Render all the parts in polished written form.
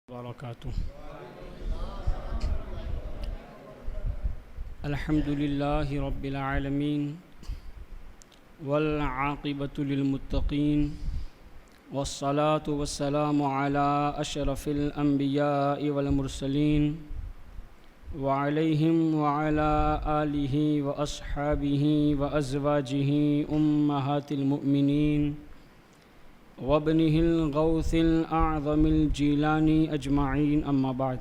وبركاته. الحمد لله رب العالمين والعاقبة للمتقين والصلاة والسلام على أشرف الأنبياء والمرسلين وعليهم وعلى آله وأصحابه وأزواجه أمهات المؤمنين وابنه الغوث الأعظم الجيلاني أجمعين، أما بعد،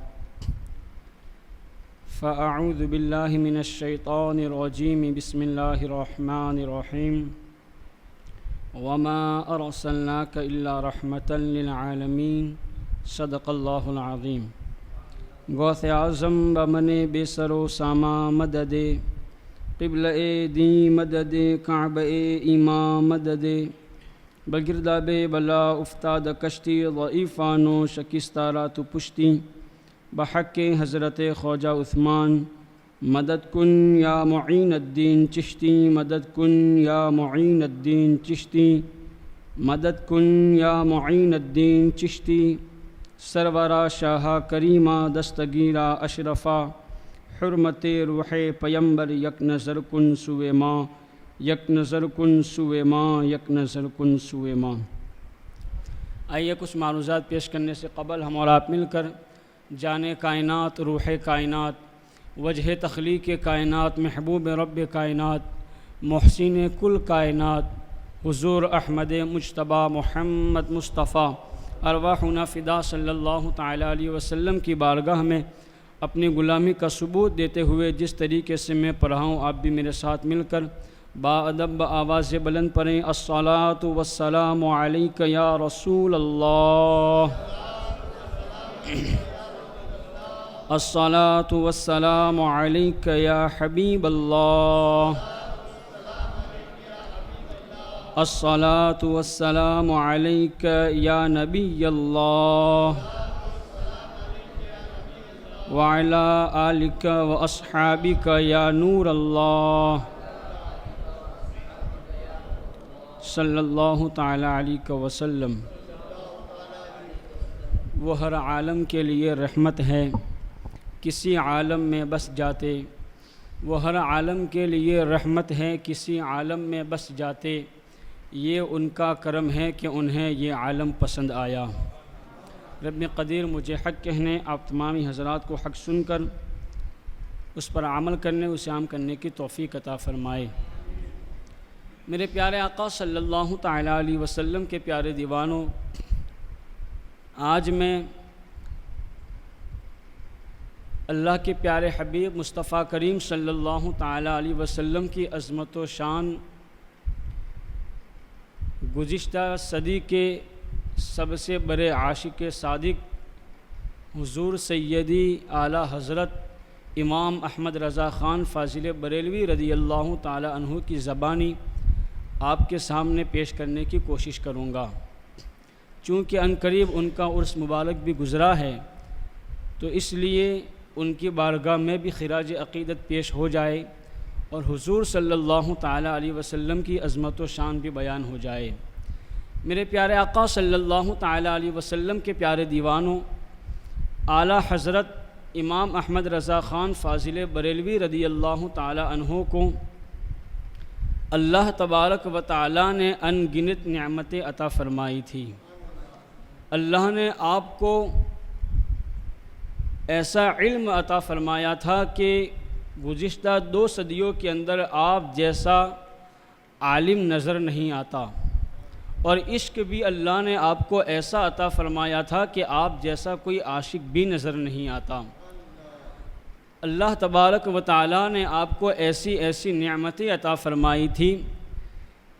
فأعوذ بالله من الشيطان الرجيم. بسم الله الرحمن الرحيم. وما أرسلناك إلا رحمة للعالمين. صدق الله العظيم. غوث اعظم بمن بے سر و ساما مدد، قبلہ دی مدد، کعبہ ایمان مدد، بگرداب بلا افتاد کشتی، ضعیفانو شکستہ رات پشتی، بحق حضرت خواجہ عثمان مدد کن یا معین الدین چشتی، مدد کن یا معین الدین چشتی، مدد کن یا معین الدین چشتی. سرورا شاہ کریمہ دستگیرہ اشرفا، حرمت روح پیمبر یک نظر کن سوئے ماں، یک نظر کن سوئے ماں، یک نظر کن سوئے ماں. آئیے کچھ معروضات پیش کرنے سے قبل ہم اور آپ مل کر جان کائنات، روح کائنات، وجہ تخلیق کائنات، محبوب رب کائنات، محسن کل کائنات، حضور احمد مجتبیٰ محمد مصطفیٰ ارواحنا فدا صلی اللہ تعالیٰ علیہ وسلم کی بارگاہ میں اپنی غلامی کا ثبوت دیتے ہوئے جس طریقے سے میں پڑھا ہوں آپ بھی میرے ساتھ مل کر باادب آواز بلند پڑھیں. الصلاۃ والسلام علیک یا رسول اللہ، الصلاۃ والسلام علیک یا حبیب اللہ، الصلاۃ والسلام علیک یا نبی اللہ، وعلی آلک واصحابک یا نور اللہ، صلی اللہ تعالیٰ علیہ وسلم. وہ ہر عالم کے لیے رحمت ہے، کسی عالم میں بس جاتے. وہ ہر عالم کے لیے رحمت ہے، کسی عالم میں بس جاتے. یہ ان کا کرم ہے کہ انہیں یہ عالم پسند آیا. رب قدیر مجھے حق کہنے، آپ تمامی حضرات کو حق سن کر اس پر عمل کرنے، اسے عام کرنے کی توفیق عطا فرمائے. میرے پیارے آقا صلی اللہ تعالیٰ علیہ وسلم کے پیارے دیوانوں، آج میں اللہ کے پیارے حبیب مصطفیٰ کریم صلی اللہ تعالیٰ علیہ وسلم کی عظمت و شان، گزشتہ صدی کے سب سے بڑے عاشق صادق حضور سیدی اعلیٰ حضرت امام احمد رضا خان فاضل بریلوی رضی اللہ تعالیٰ عنہ کی زبانی آپ کے سامنے پیش کرنے کی کوشش کروں گا. چونکہ عنقریب ان کا عرس مبارک بھی گزرا ہے تو اس لیے ان کی بارگاہ میں بھی خراج عقیدت پیش ہو جائے اور حضور صلی اللہ تعالیٰ علیہ وسلم کی عظمت و شان بھی بیان ہو جائے. میرے پیارے آقا صلی اللہ تعالیٰ علیہ وسلم کے پیارے دیوانوں، اعلیٰ حضرت امام احمد رضا خان فاضل بریلوی رضی اللہ تعالیٰ عنہ کو اللہ تبارک و تعالیٰ نے ان گنت نعمتیں عطا فرمائی تھی. اللہ نے آپ کو ایسا علم عطا فرمایا تھا کہ گزشتہ 2 صدیوں کے اندر آپ جیسا عالم نظر نہیں آتا، اور عشق بھی اللہ نے آپ کو ایسا عطا فرمایا تھا کہ آپ جیسا کوئی عاشق بھی نظر نہیں آتا. اللہ تبارک و تعالیٰ نے آپ کو ایسی ایسی نعمتیں عطا فرمائی تھی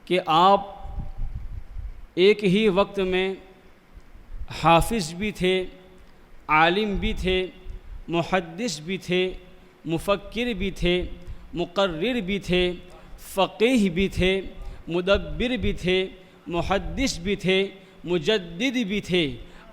کہ آپ ایک ہی وقت میں حافظ بھی تھے، عالم بھی تھے، محدث بھی تھے، مفکر بھی تھے، مقرر بھی تھے، فقیہ بھی تھے، مدبر بھی تھے، محدث بھی تھے، مجدد بھی تھے.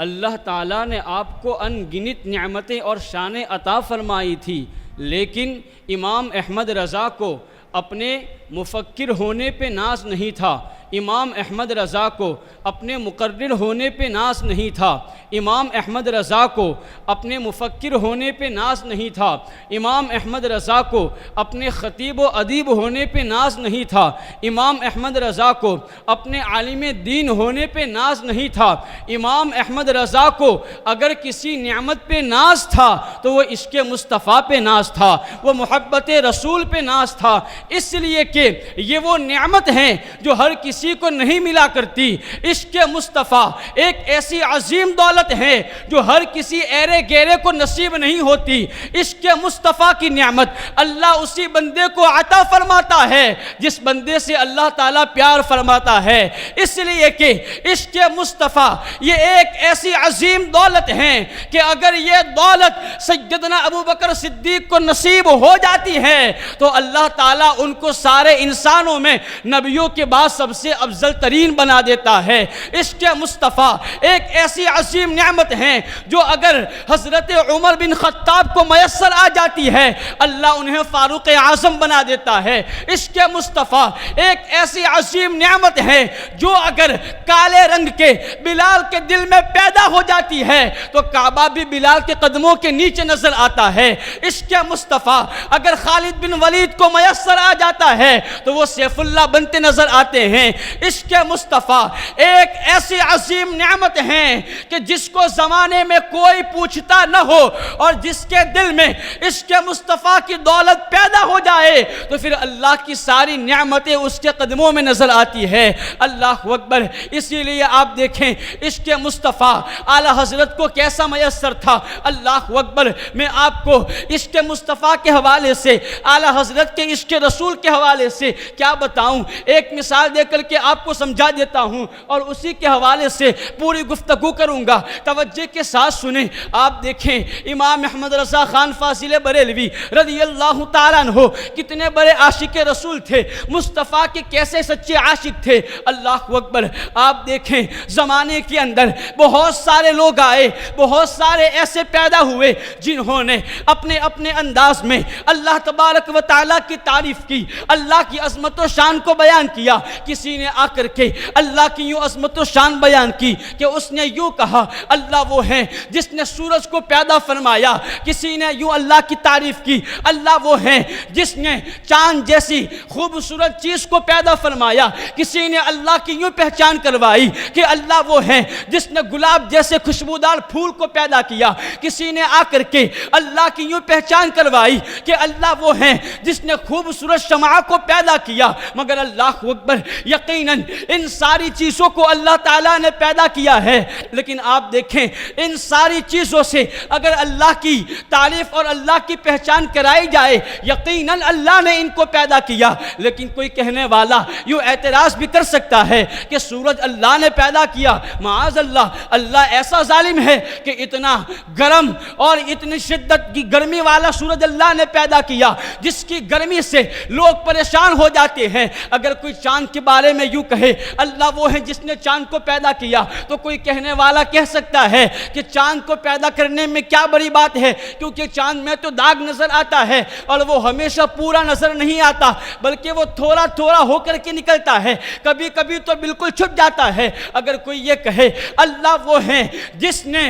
اللہ تعالیٰ نے آپ کو ان گنت نعمتیں اور شانیں عطا فرمائی تھی، لیکن امام احمد رضا کو اپنے مفکر ہونے پہ ناز نہیں تھا، امام احمد رضا کو اپنے مقرر ہونے پہ ناز نہیں تھا، امام احمد رضا کو اپنے مفکر ہونے پہ ناز نہیں تھا، امام احمد رضا کو اپنے خطیب و ادیب ہونے پہ ناز نہیں تھا، امام احمد رضا کو اپنے عالم دین ہونے پہ ناز نہیں تھا۔ امام احمد رضا کو اگر کسی نعمت پہ ناز تھا تو وہ عشق مصطفیٰ پہ ناز تھا، وہ محبت رسول پہ ناز تھا، اس لیے کہ یہ وہ نعمت ہیں جو ہر کسی کو نہیں ملا کرتی۔ عشق مصطفیٰ ایک ایسی عظیم دولت ہے جو ہر کسی ایرے گیرے کو نصیب نہیں ہوتی۔ عشق مصطفیٰ کی نعمت اللہ اسی بندے کو عطا فرماتا ہے جس بندے سے اللہ تعالیٰ پیار فرماتا ہے، اس لیے کہ عشق مصطفیٰ یہ ایک ایسی عظیم دولت ہے کہ اگر یہ دولت سیدنا ابو بکر صدیق کو نصیب ہو جاتی ہے تو اللہ تعالیٰ ان کو سارے انسانوں میں نبیوں کے بعد سب سے افضل ترین بنا دیتا ہے۔ عشق مصطفیٰ ایک ایسی عظیم نعمت ہے جو اگر حضرت عمر بن خطاب کو میسر آ جاتی ہے اللہ انہیں فاروق اعظم بنا دیتا ہے۔ عشق مصطفیٰ ایک ایسی عظیم نعمت ہے جو اگر کالے رنگ کے بلال کے دل میں پیدا ہو جاتی ہے تو کعبہ بھی بلال کے قدموں کے نیچے نظر آتا ہے۔ عشق مصطفیٰ اگر خالد بن ولید کو میسر آ جاتا ہے تو وہ سیف اللہ بنتے نظر آتے ہیں۔ عشق مصطفیٰ ایک ایسی عظیم نعمت ہے کہ جس کو زمانے میں کوئی پوچھتا نہ ہو اور جس کے دل میں عشق مصطفیٰ کی دولت پیدا ہو جائے تو پھر اللہ کی ساری نعمتیں اس کے قدموں میں نظر آتی ہے۔ اللہ اکبر۔ اسی لیے آپ دیکھیں عشق مصطفیٰ اعلیٰ حضرت کو کیسا میسر تھا۔ اللہ اکبر۔ میں آپ کو عشق مصطفیٰ کے حوالے سے اعلیٰ حضرت کے عشق رسول کے حوالے سے کیا بتاؤں، ایک مثال دے کر کے آپ کو سمجھا دیتا ہوں اور اسی کے حوالے سے پوری گفتگو کروں گا، توجہ کے ساتھ سنیں۔ آپ دیکھیں امام احمد رضا خان فاضل بریلوی رضی اللہ تعالیٰ عنہ کتنے بڑے عاشق رسول تھے، مصطفیٰ کے کیسے سچے عاشق تھے۔ اللہ اکبر۔ آپ دیکھیں زمانے کے اندر بہت سارے لوگ آئے، بہت سارے ایسے پیدا ہوئے جنہوں نے اپنے اپنے انداز میں اللہ تبارک و تعالیٰ کی تعریف کی، اللہ کی عظمت و شان کو بیان کیا۔ کسی نے آ کر کے اللہ کی یوں عظمت و شان بیان کی کہ اس نے یوں کہا اللہ وہ ہے جس نے سورج کو پیدا فرمایا، کسی نے یوں اللہ کی تعریف کی اللہ وہ ہے جس نے چاند جیسی خوبصورت چیز کو پیدا فرمایا، کسی نے اللہ کی یوں پہچان کروائی کہ اللہ وہ ہے جس نے گلاب جیسے خوشبودار پھول کو پیدا کیا، کسی نے آ کر کے اللہ کی یوں پہچان کروائی کہ اللہ وہ ہے جس نے خوبصورت شمع کو پیدا کیا۔ مگر اللہ اکبر، یقیناً ان ساری چیزوں کو اللہ تعالیٰ نے پیدا کیا ہے، لیکن آپ دیکھیں ان ساری چیزوں سے اگر اللہ کی تعریف اور اللہ کی پہچان کرائی جائے یقیناً اللہ نے ان کو پیدا کیا، لیکن کوئی کہنے والا یوں اعتراض بھی کر سکتا ہے کہ سورج اللہ نے پیدا کیا، معاذ اللہ، اللہ ایسا ظالم ہے کہ اتنا گرم اور اتنی شدت کی گرمی والا سورج اللہ نے پیدا کیا جس کی گرمی سے لوگ پریشان ہو جاتے ہیں۔ اگر کوئی چاند کے بارے میں یوں کہے اللہ وہ ہے جس نے چاند کو پیدا کیا تو کوئی کہنے والا کہہ سکتا ہے کہ چاند کو پیدا کرنے میں کیا بڑی بات ہے، کیونکہ چاند میں تو داغ نظر آتا ہے اور وہ ہمیشہ پورا نظر نہیں آتا بلکہ وہ تھوڑا تھوڑا ہو کر کے نکلتا ہے، کبھی کبھی تو بالکل چھپ جاتا ہے۔ اگر کوئی یہ کہے اللہ وہ ہے جس نے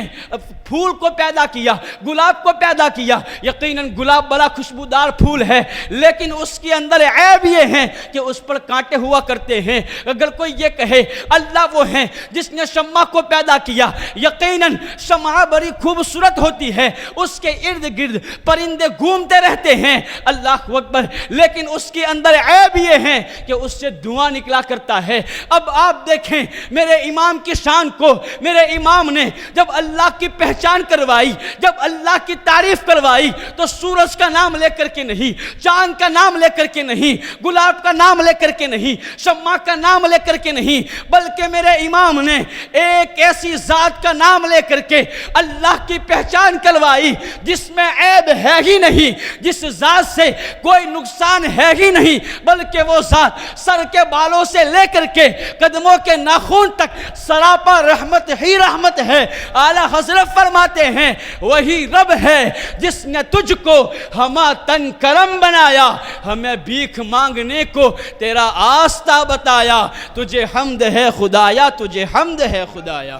پھول کو پیدا کیا، گلاب کو پیدا کیا، یقیناً گلاب بڑا خوشبودار پھول ہے لیکن اس کے اندر عیب یہ ہے کہ اس پر کانٹے ہوا کرتے ہیں۔ اگر کوئی یہ کہے اللہ وہ ہے جس نے شمع کو پیدا کیا، یقیناً شمع بڑی خوبصورت ہوتی ہے، اس کے ارد گرد پرندے گھومتے رہتے ہیں، اللہ اکبر، لیکن اس کے اندر عیب یہ ہے کہ اس سے دھواں نکلا کرتا ہے۔ اب آپ دیکھیں میرے امام کی شان کو، میرے امام نے جب اللہ کی پہچان کروائی، جب اللہ کی تعریف کروائی تو سورج کا نام لے کر کے نہیں، چاند کا نام لے کر کے نہیں، گلاب کا نام لے کر کے نہیں، شمع کا نام لے کر کے نہیں، بلکہ میرے امام نے ایک ایسی ذات کا نام لے کر کے اللہ کی پہچان کروائی جس میں عیب ہے ہی نہیں، جس ذات سے کوئی نقصان ہے ہی نہیں، بلکہ وہ ذات سر کے بالوں سے لے کر کے قدموں کے ناخن تک سراپا رحمت ہی رحمت ہے۔ اعلیٰ حضرت فرماتے ہیں وہی رب ہے جس نے تجھ کو ہما تن کرم بنایا، ہمیں بھیک مانگنے کو تیرا آستہ بتا خدایا، تجھے حمد ہے خدایا، تجھے حمد ہے خدایا۔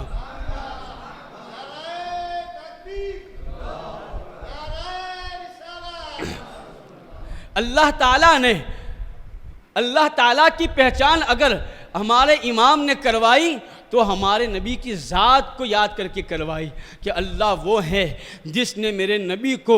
اللہ تعالیٰ کی پہچان اگر ہمارے امام نے کروائی تو ہمارے نبی کی ذات کو یاد کر کے کروائی کہ اللہ وہ ہے جس نے میرے نبی کو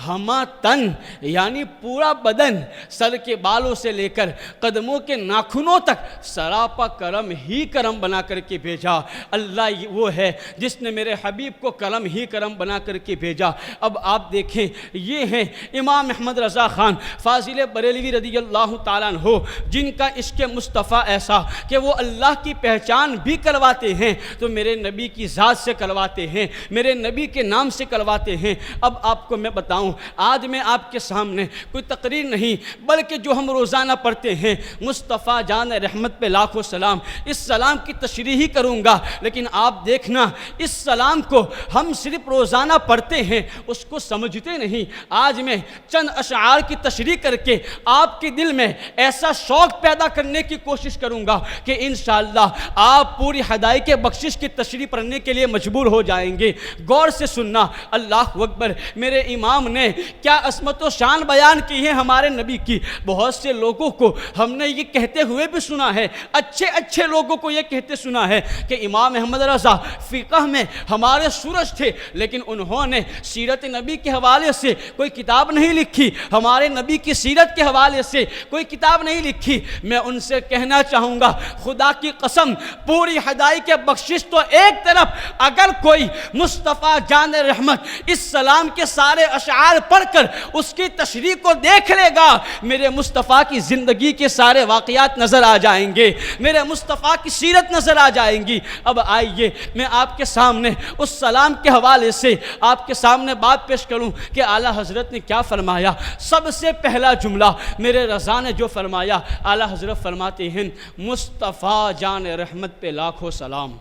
ہما تن یعنی پورا بدن، سر کے بالوں سے لے کر قدموں کے ناخنوں تک سراپا کرم ہی کرم بنا کر کے بھیجا۔ اللہ وہ ہے جس نے میرے حبیب کو کرم ہی کرم بنا کر کے بھیجا۔ اب آپ دیکھیں، یہ ہیں امام احمد رضا خان فاضل بریلوی رضی اللہ تعالیٰ عنہ، جن کا عشق مصطفیٰ ایسا کہ وہ اللہ کی پہچان بھی کرواتے ہیں تو میرے نبی کی ذات سے کرواتے ہیں، میرے نبی کے نام سے کرواتے ہیں۔ اب آپ کو میں بتاؤں، آج میں آپ کے سامنے کوئی تقریر نہیں بلکہ جو ہم روزانہ پڑھتے ہیں مصطفیٰ جان رحمت پہ لاکھوں سلام، اس سلام کی تشریح ہی کروں گا، لیکن آپ دیکھنا اس سلام کو ہم صرف روزانہ پڑھتے ہیں، اس کو سمجھتے نہیں۔ آج میں چند اشعار کی تشریح کر کے آپ کے دل میں ایسا شوق پیدا کرنے کی کوشش کروں گا کہ انشاءاللہ آپ پوری ہدایت بخشش کی تشریح پڑھنے کے لیے مجبور ہو جائیں گے۔ غور سے سننا، اللہ اکبر۔ میرے امام نے کیا عظمت و شان بیان کی ہے ہمارے نبی کی۔ بہت سے لوگوں کو ہم نے یہ کہتے ہوئے بھی سنا ہے، اچھے لوگوں کو یہ کہتے سنا ہے کہ امام احمد رضا فقہ میں ہمارے سورج تھے، لیکن انہوں نے سیرت نبی کے حوالے سے کوئی کتاب نہیں لکھی، ہمارے نبی کی سیرت کے حوالے سے کوئی کتاب نہیں لکھی۔ میں ان سے کہنا چاہوں گا، خدا کی قسم، پوری ہدایت کے بخشش تو ایک طرف، اگر کوئی مصطفیٰ جان رحمت اس سلام کے سارے اشعار پڑھ کر اس کی تشریح کو دیکھ لے گا، میرے مصطفیٰ کی زندگی کے سارے واقعات نظر آ جائیں گے، میرے مصطفیٰ کی سیرت نظر آ جائیں گی۔ اب آئیے میں آپ کے سامنے اس سلام کے حوالے سے آپ کے سامنے بات پیش کروں کہ اعلیٰ حضرت نے کیا فرمایا۔ سب سے پہلا جملہ میرے رضا نے جو فرمایا، اعلیٰ حضرت فرماتے ہیں مصطفیٰ جان رحمت پہ لاکھوں سلام۔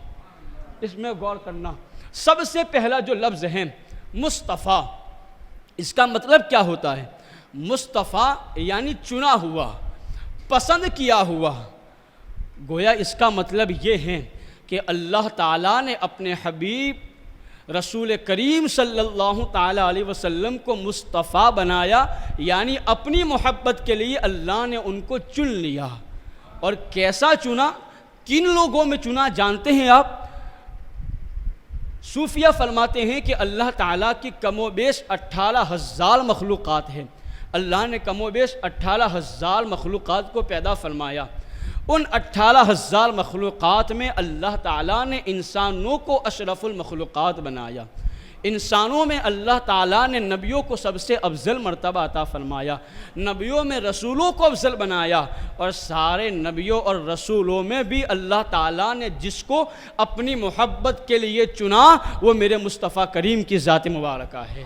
اس میں غور کرنا، سب سے پہلا جو لفظ ہے مصطفیٰ، اس کا مطلب کیا ہوتا ہے؟ مصطفیٰ یعنی چنا ہوا، پسند کیا ہوا۔ گویا اس کا مطلب یہ ہے کہ اللہ تعالیٰ نے اپنے حبیب رسول کریم صلی اللہ تعالیٰ علیہ وسلم کو مصطفیٰ بنایا، یعنی اپنی محبت کے لیے اللہ نے ان کو چن لیا۔ اور کیسا چنا، کن لوگوں میں چنا جانتے ہیں آپ؟ صوفیہ فرماتے ہیں کہ اللہ تعالیٰ کی کم و بیش 18,000 مخلوقات ہیں۔ اللہ نے کم و بیش 18,000 مخلوقات کو پیدا فرمایا۔ ان 18,000 مخلوقات میں اللہ تعالیٰ نے انسانوں کو اشرف المخلوقات بنایا۔ انسانوں میں اللہ تعالیٰ نے نبیوں کو سب سے افضل مرتبہ عطا فرمایا، نبیوں میں رسولوں کو افضل بنایا، اور سارے نبیوں اور رسولوں میں بھی اللہ تعالیٰ نے جس کو اپنی محبت کے لیے چنا وہ میرے مصطفیٰ کریم کی ذات مبارکہ ہے۔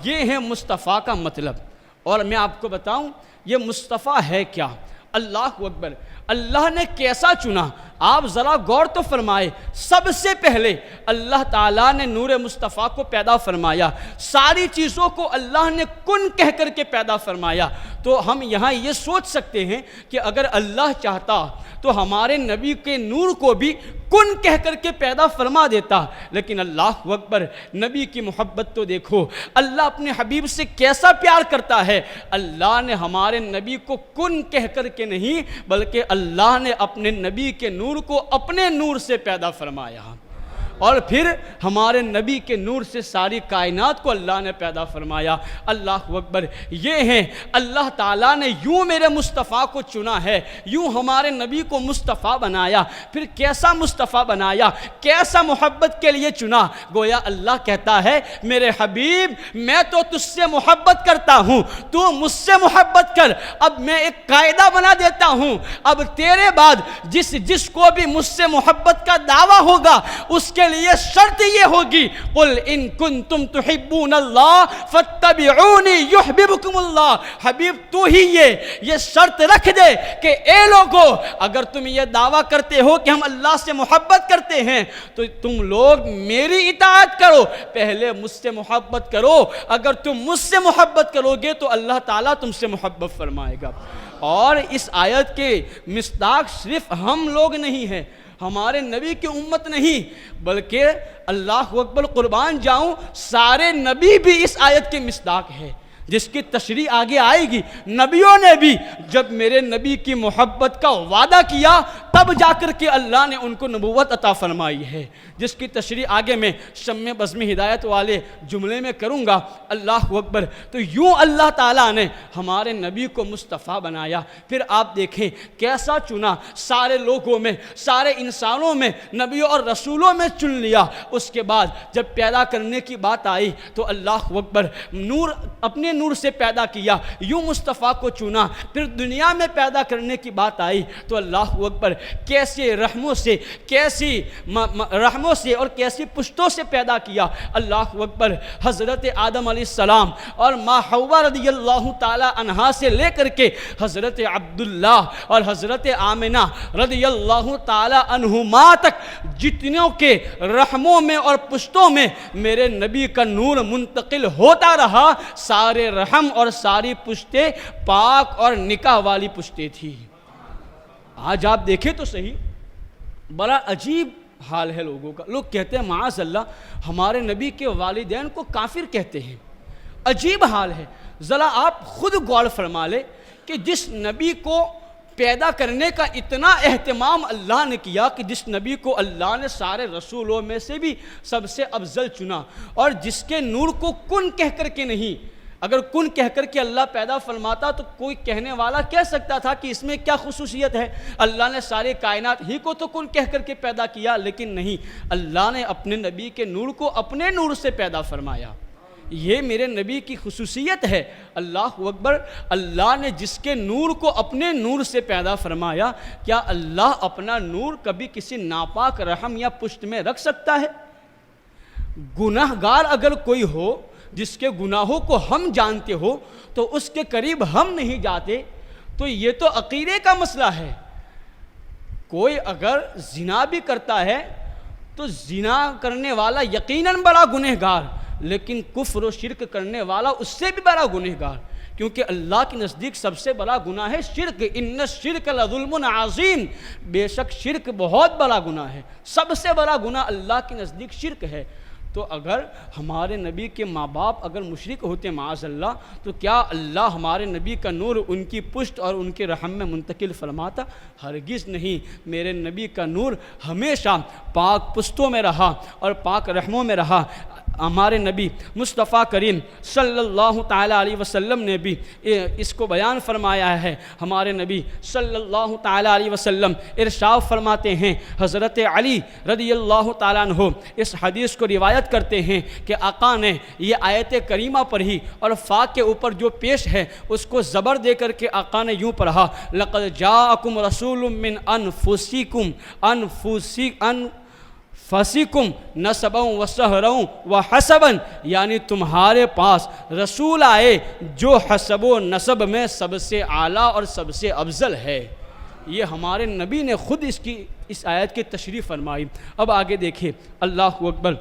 یہ ہے مصطفیٰ کا مطلب۔ اور میں آپ کو بتاؤں یہ مصطفیٰ ہے کیا؟ اللہ اکبر، اللہ نے کیسا چنا؟ آپ ذرا غور تو فرمائے۔ سب سے پہلے اللہ تعالیٰ نے نور مصطفیٰ کو پیدا فرمایا، ساری چیزوں کو اللہ نے کن کہہ کر کے پیدا فرمایا۔ تو ہم یہاں یہ سوچ سکتے ہیں کہ اگر اللہ چاہتا تو ہمارے نبی کے نور کو بھی کن کہہ کر کے پیدا فرما دیتا، لیکن اللہ اکبر، نبی کی محبت تو دیکھو، اللہ اپنے حبیب سے کیسا پیار کرتا ہے۔ اللہ نے ہمارے نبی کو کن کہہ کر کے نہیں بلکہ اللہ نے اپنے نبی کے نور کو اپنے نور سے پیدا فرمایا، اور پھر ہمارے نبی کے نور سے ساری کائنات کو اللہ نے پیدا فرمایا۔ اللہ اکبر، یہ ہے اللہ تعالیٰ نے یوں میرے مصطفیٰ کو چنا ہے، یوں ہمارے نبی کو مصطفیٰ بنایا۔ پھر کیسا مصطفیٰ بنایا، کیسا محبت کے لیے چنا؟ گویا اللہ کہتا ہے میرے حبیب میں تو تجھ سے محبت کرتا ہوں، تو مجھ سے محبت کر۔ اب میں ایک قاعدہ بنا دیتا ہوں، اب تیرے بعد جس کو بھی مجھ سے محبت کا دعویٰ ہوگا اس کے لیے شرط یہ ہوگی، قل ان کنتم تحبون اللہ فاتبعونی یحببکم اللہ۔ حبیب تو ہی یہ شرط رکھ دے کہ اے لوگو، اگر تم یہ دعویٰ کرتے ہو کہ ہم اللہ سے محبت کرتے ہیں تو تم لوگ میری اطاعت کرو، پہلے مجھ سے محبت کرو۔ اگر تم مجھ سے محبت کرو گے تو اللہ تعالیٰ تم سے محبت فرمائے گا۔ اور اس آیت کے مصداق صرف ہم لوگ نہیں ہیں، ہمارے نبی کی امت نہیں، بلکہ اللہ اکبر قربان جاؤں سارے نبی بھی اس آیت کے مصداق ہے، جس کی تشریح آگے آئے گی۔ نبیوں نے بھی جب میرے نبی کی محبت کا وعدہ کیا تب جا کر کے اللہ نے ان کو نبوت عطا فرمائی ہے، جس کی تشریح آگے میں شمع بزم ہدایت والے جملے میں کروں گا۔ اللہ اکبر۔ تو یوں اللہ تعالیٰ نے ہمارے نبی کو مصطفیٰ بنایا، پھر آپ دیکھیں کیسا چنا، سارے لوگوں میں، سارے انسانوں میں، نبیوں اور رسولوں میں چن لیا۔ اس کے بعد جب پیدا کرنے کی بات آئی تو اللہ اکبر، نور اپنے نور سے پیدا کیا، یوں مصطفیٰ کو چنا۔ پھر دنیا میں پیدا کرنے کی بات آئی تو اللہ اکبر، کیسے رحموں سے اور کیسی پشتوں سے پیدا کیا۔ اللہ اکبر، حضرت آدم علیہ السلام اور ماں حوا رضی اللہ تعالی عنہا سے لے کر کے حضرت عبداللہ اور حضرت آمنہ رضی اللہ تعالی عنہما تک جتنوں کے رحموں میں اور پشتوں میں میرے نبی کا نور منتقل ہوتا رہا، سارے رحم اور ساری پشتیں پاک اور نکاح والی پشتیں تھی۔ آج آپ دیکھیں تو صحیح، بڑا عجیب حال ہے لوگوں کا۔ لوگ کہتے ہیں معاذ اللہ ہمارے نبی کے والدین کو کافر کہتے ہیں، عجیب حال ہے۔ ذرا آپ خود غور فرما لیں کہ جس نبی کو پیدا کرنے کا اتنا اہتمام اللہ نے کیا، کہ جس نبی کو اللہ نے سارے رسولوں میں سے بھی سب سے افضل چنا، اور جس کے نور کو کن کہہ کر کے نہیں، اگر کن کہہ کر کے اللہ پیدا فرماتا تو کوئی کہنے والا کہہ سکتا تھا کہ اس میں کیا خصوصیت ہے، اللہ نے سارے کائنات ہی کو تو کن کہہ کر کے پیدا کیا، لیکن نہیں، اللہ نے اپنے نبی کے نور کو اپنے نور سے پیدا فرمایا۔ یہ میرے نبی کی خصوصیت ہے۔ اللہ اکبر، اللہ نے جس کے نور کو اپنے نور سے پیدا فرمایا، کیا اللہ اپنا نور کبھی کسی ناپاک رحم یا پشت میں رکھ سکتا ہے؟ گناہ گار اگر کوئی ہو جس کے گناہوں کو ہم جانتے ہو تو اس کے قریب ہم نہیں جاتے، تو یہ تو عقیدے کا مسئلہ ہے۔ کوئی اگر زنا بھی کرتا ہے تو زنا کرنے والا یقیناً بڑا گنہگار، لیکن کفر و شرک کرنے والا اس سے بھی بڑا گنہگار، کیونکہ اللہ کے نزدیک سب سے بڑا گناہ ہے شرک۔ ان الشرک لظلم عظیم، بے شک شرک بہت بڑا گناہ ہے، سب سے بڑا گناہ اللہ کے نزدیک شرک ہے۔ تو اگر ہمارے نبی کے ماں باپ اگر مشرک ہوتے معاذ اللہ، تو کیا اللہ ہمارے نبی کا نور ان کی پشت اور ان کے رحم میں منتقل فرماتا؟ ہرگز نہیں۔ میرے نبی کا نور ہمیشہ پاک پشتوں میں رہا اور پاک رحموں میں رہا۔ ہمارے نبی مصطفیٰ کریم صلی اللہ تعالیٰ علیہ وسلم نے بھی اس کو بیان فرمایا ہے۔ ہمارے نبی صلی اللہ تعالیٰ علیہ وسلم ارشاد فرماتے ہیں، حضرت علی رضی اللہ تعالیٰ عنہ اس حدیث کو روایت کرتے ہیں کہ آقا نے یہ آیت کریمہ پڑھی اور فا کے اوپر جو پیش ہے اس کو زبر دے کر کے آقا نے یوں پڑھا، لَقَدْ جَاءَكُمْ رَسُولٌ مِّنْ أَنفُسِكُمْ فَسِكُمْ نَسَبًا وَسَهْرًا وَحَسَبًا، یعنی تمہارے پاس رسول آئے جو حسب و نسب میں سب سے اعلیٰ اور سب سے افضل ہے۔ یہ ہمارے نبی نے خود اس آیت کی تشریح فرمائی۔ اب آگے دیکھیں، اللہ اکبر،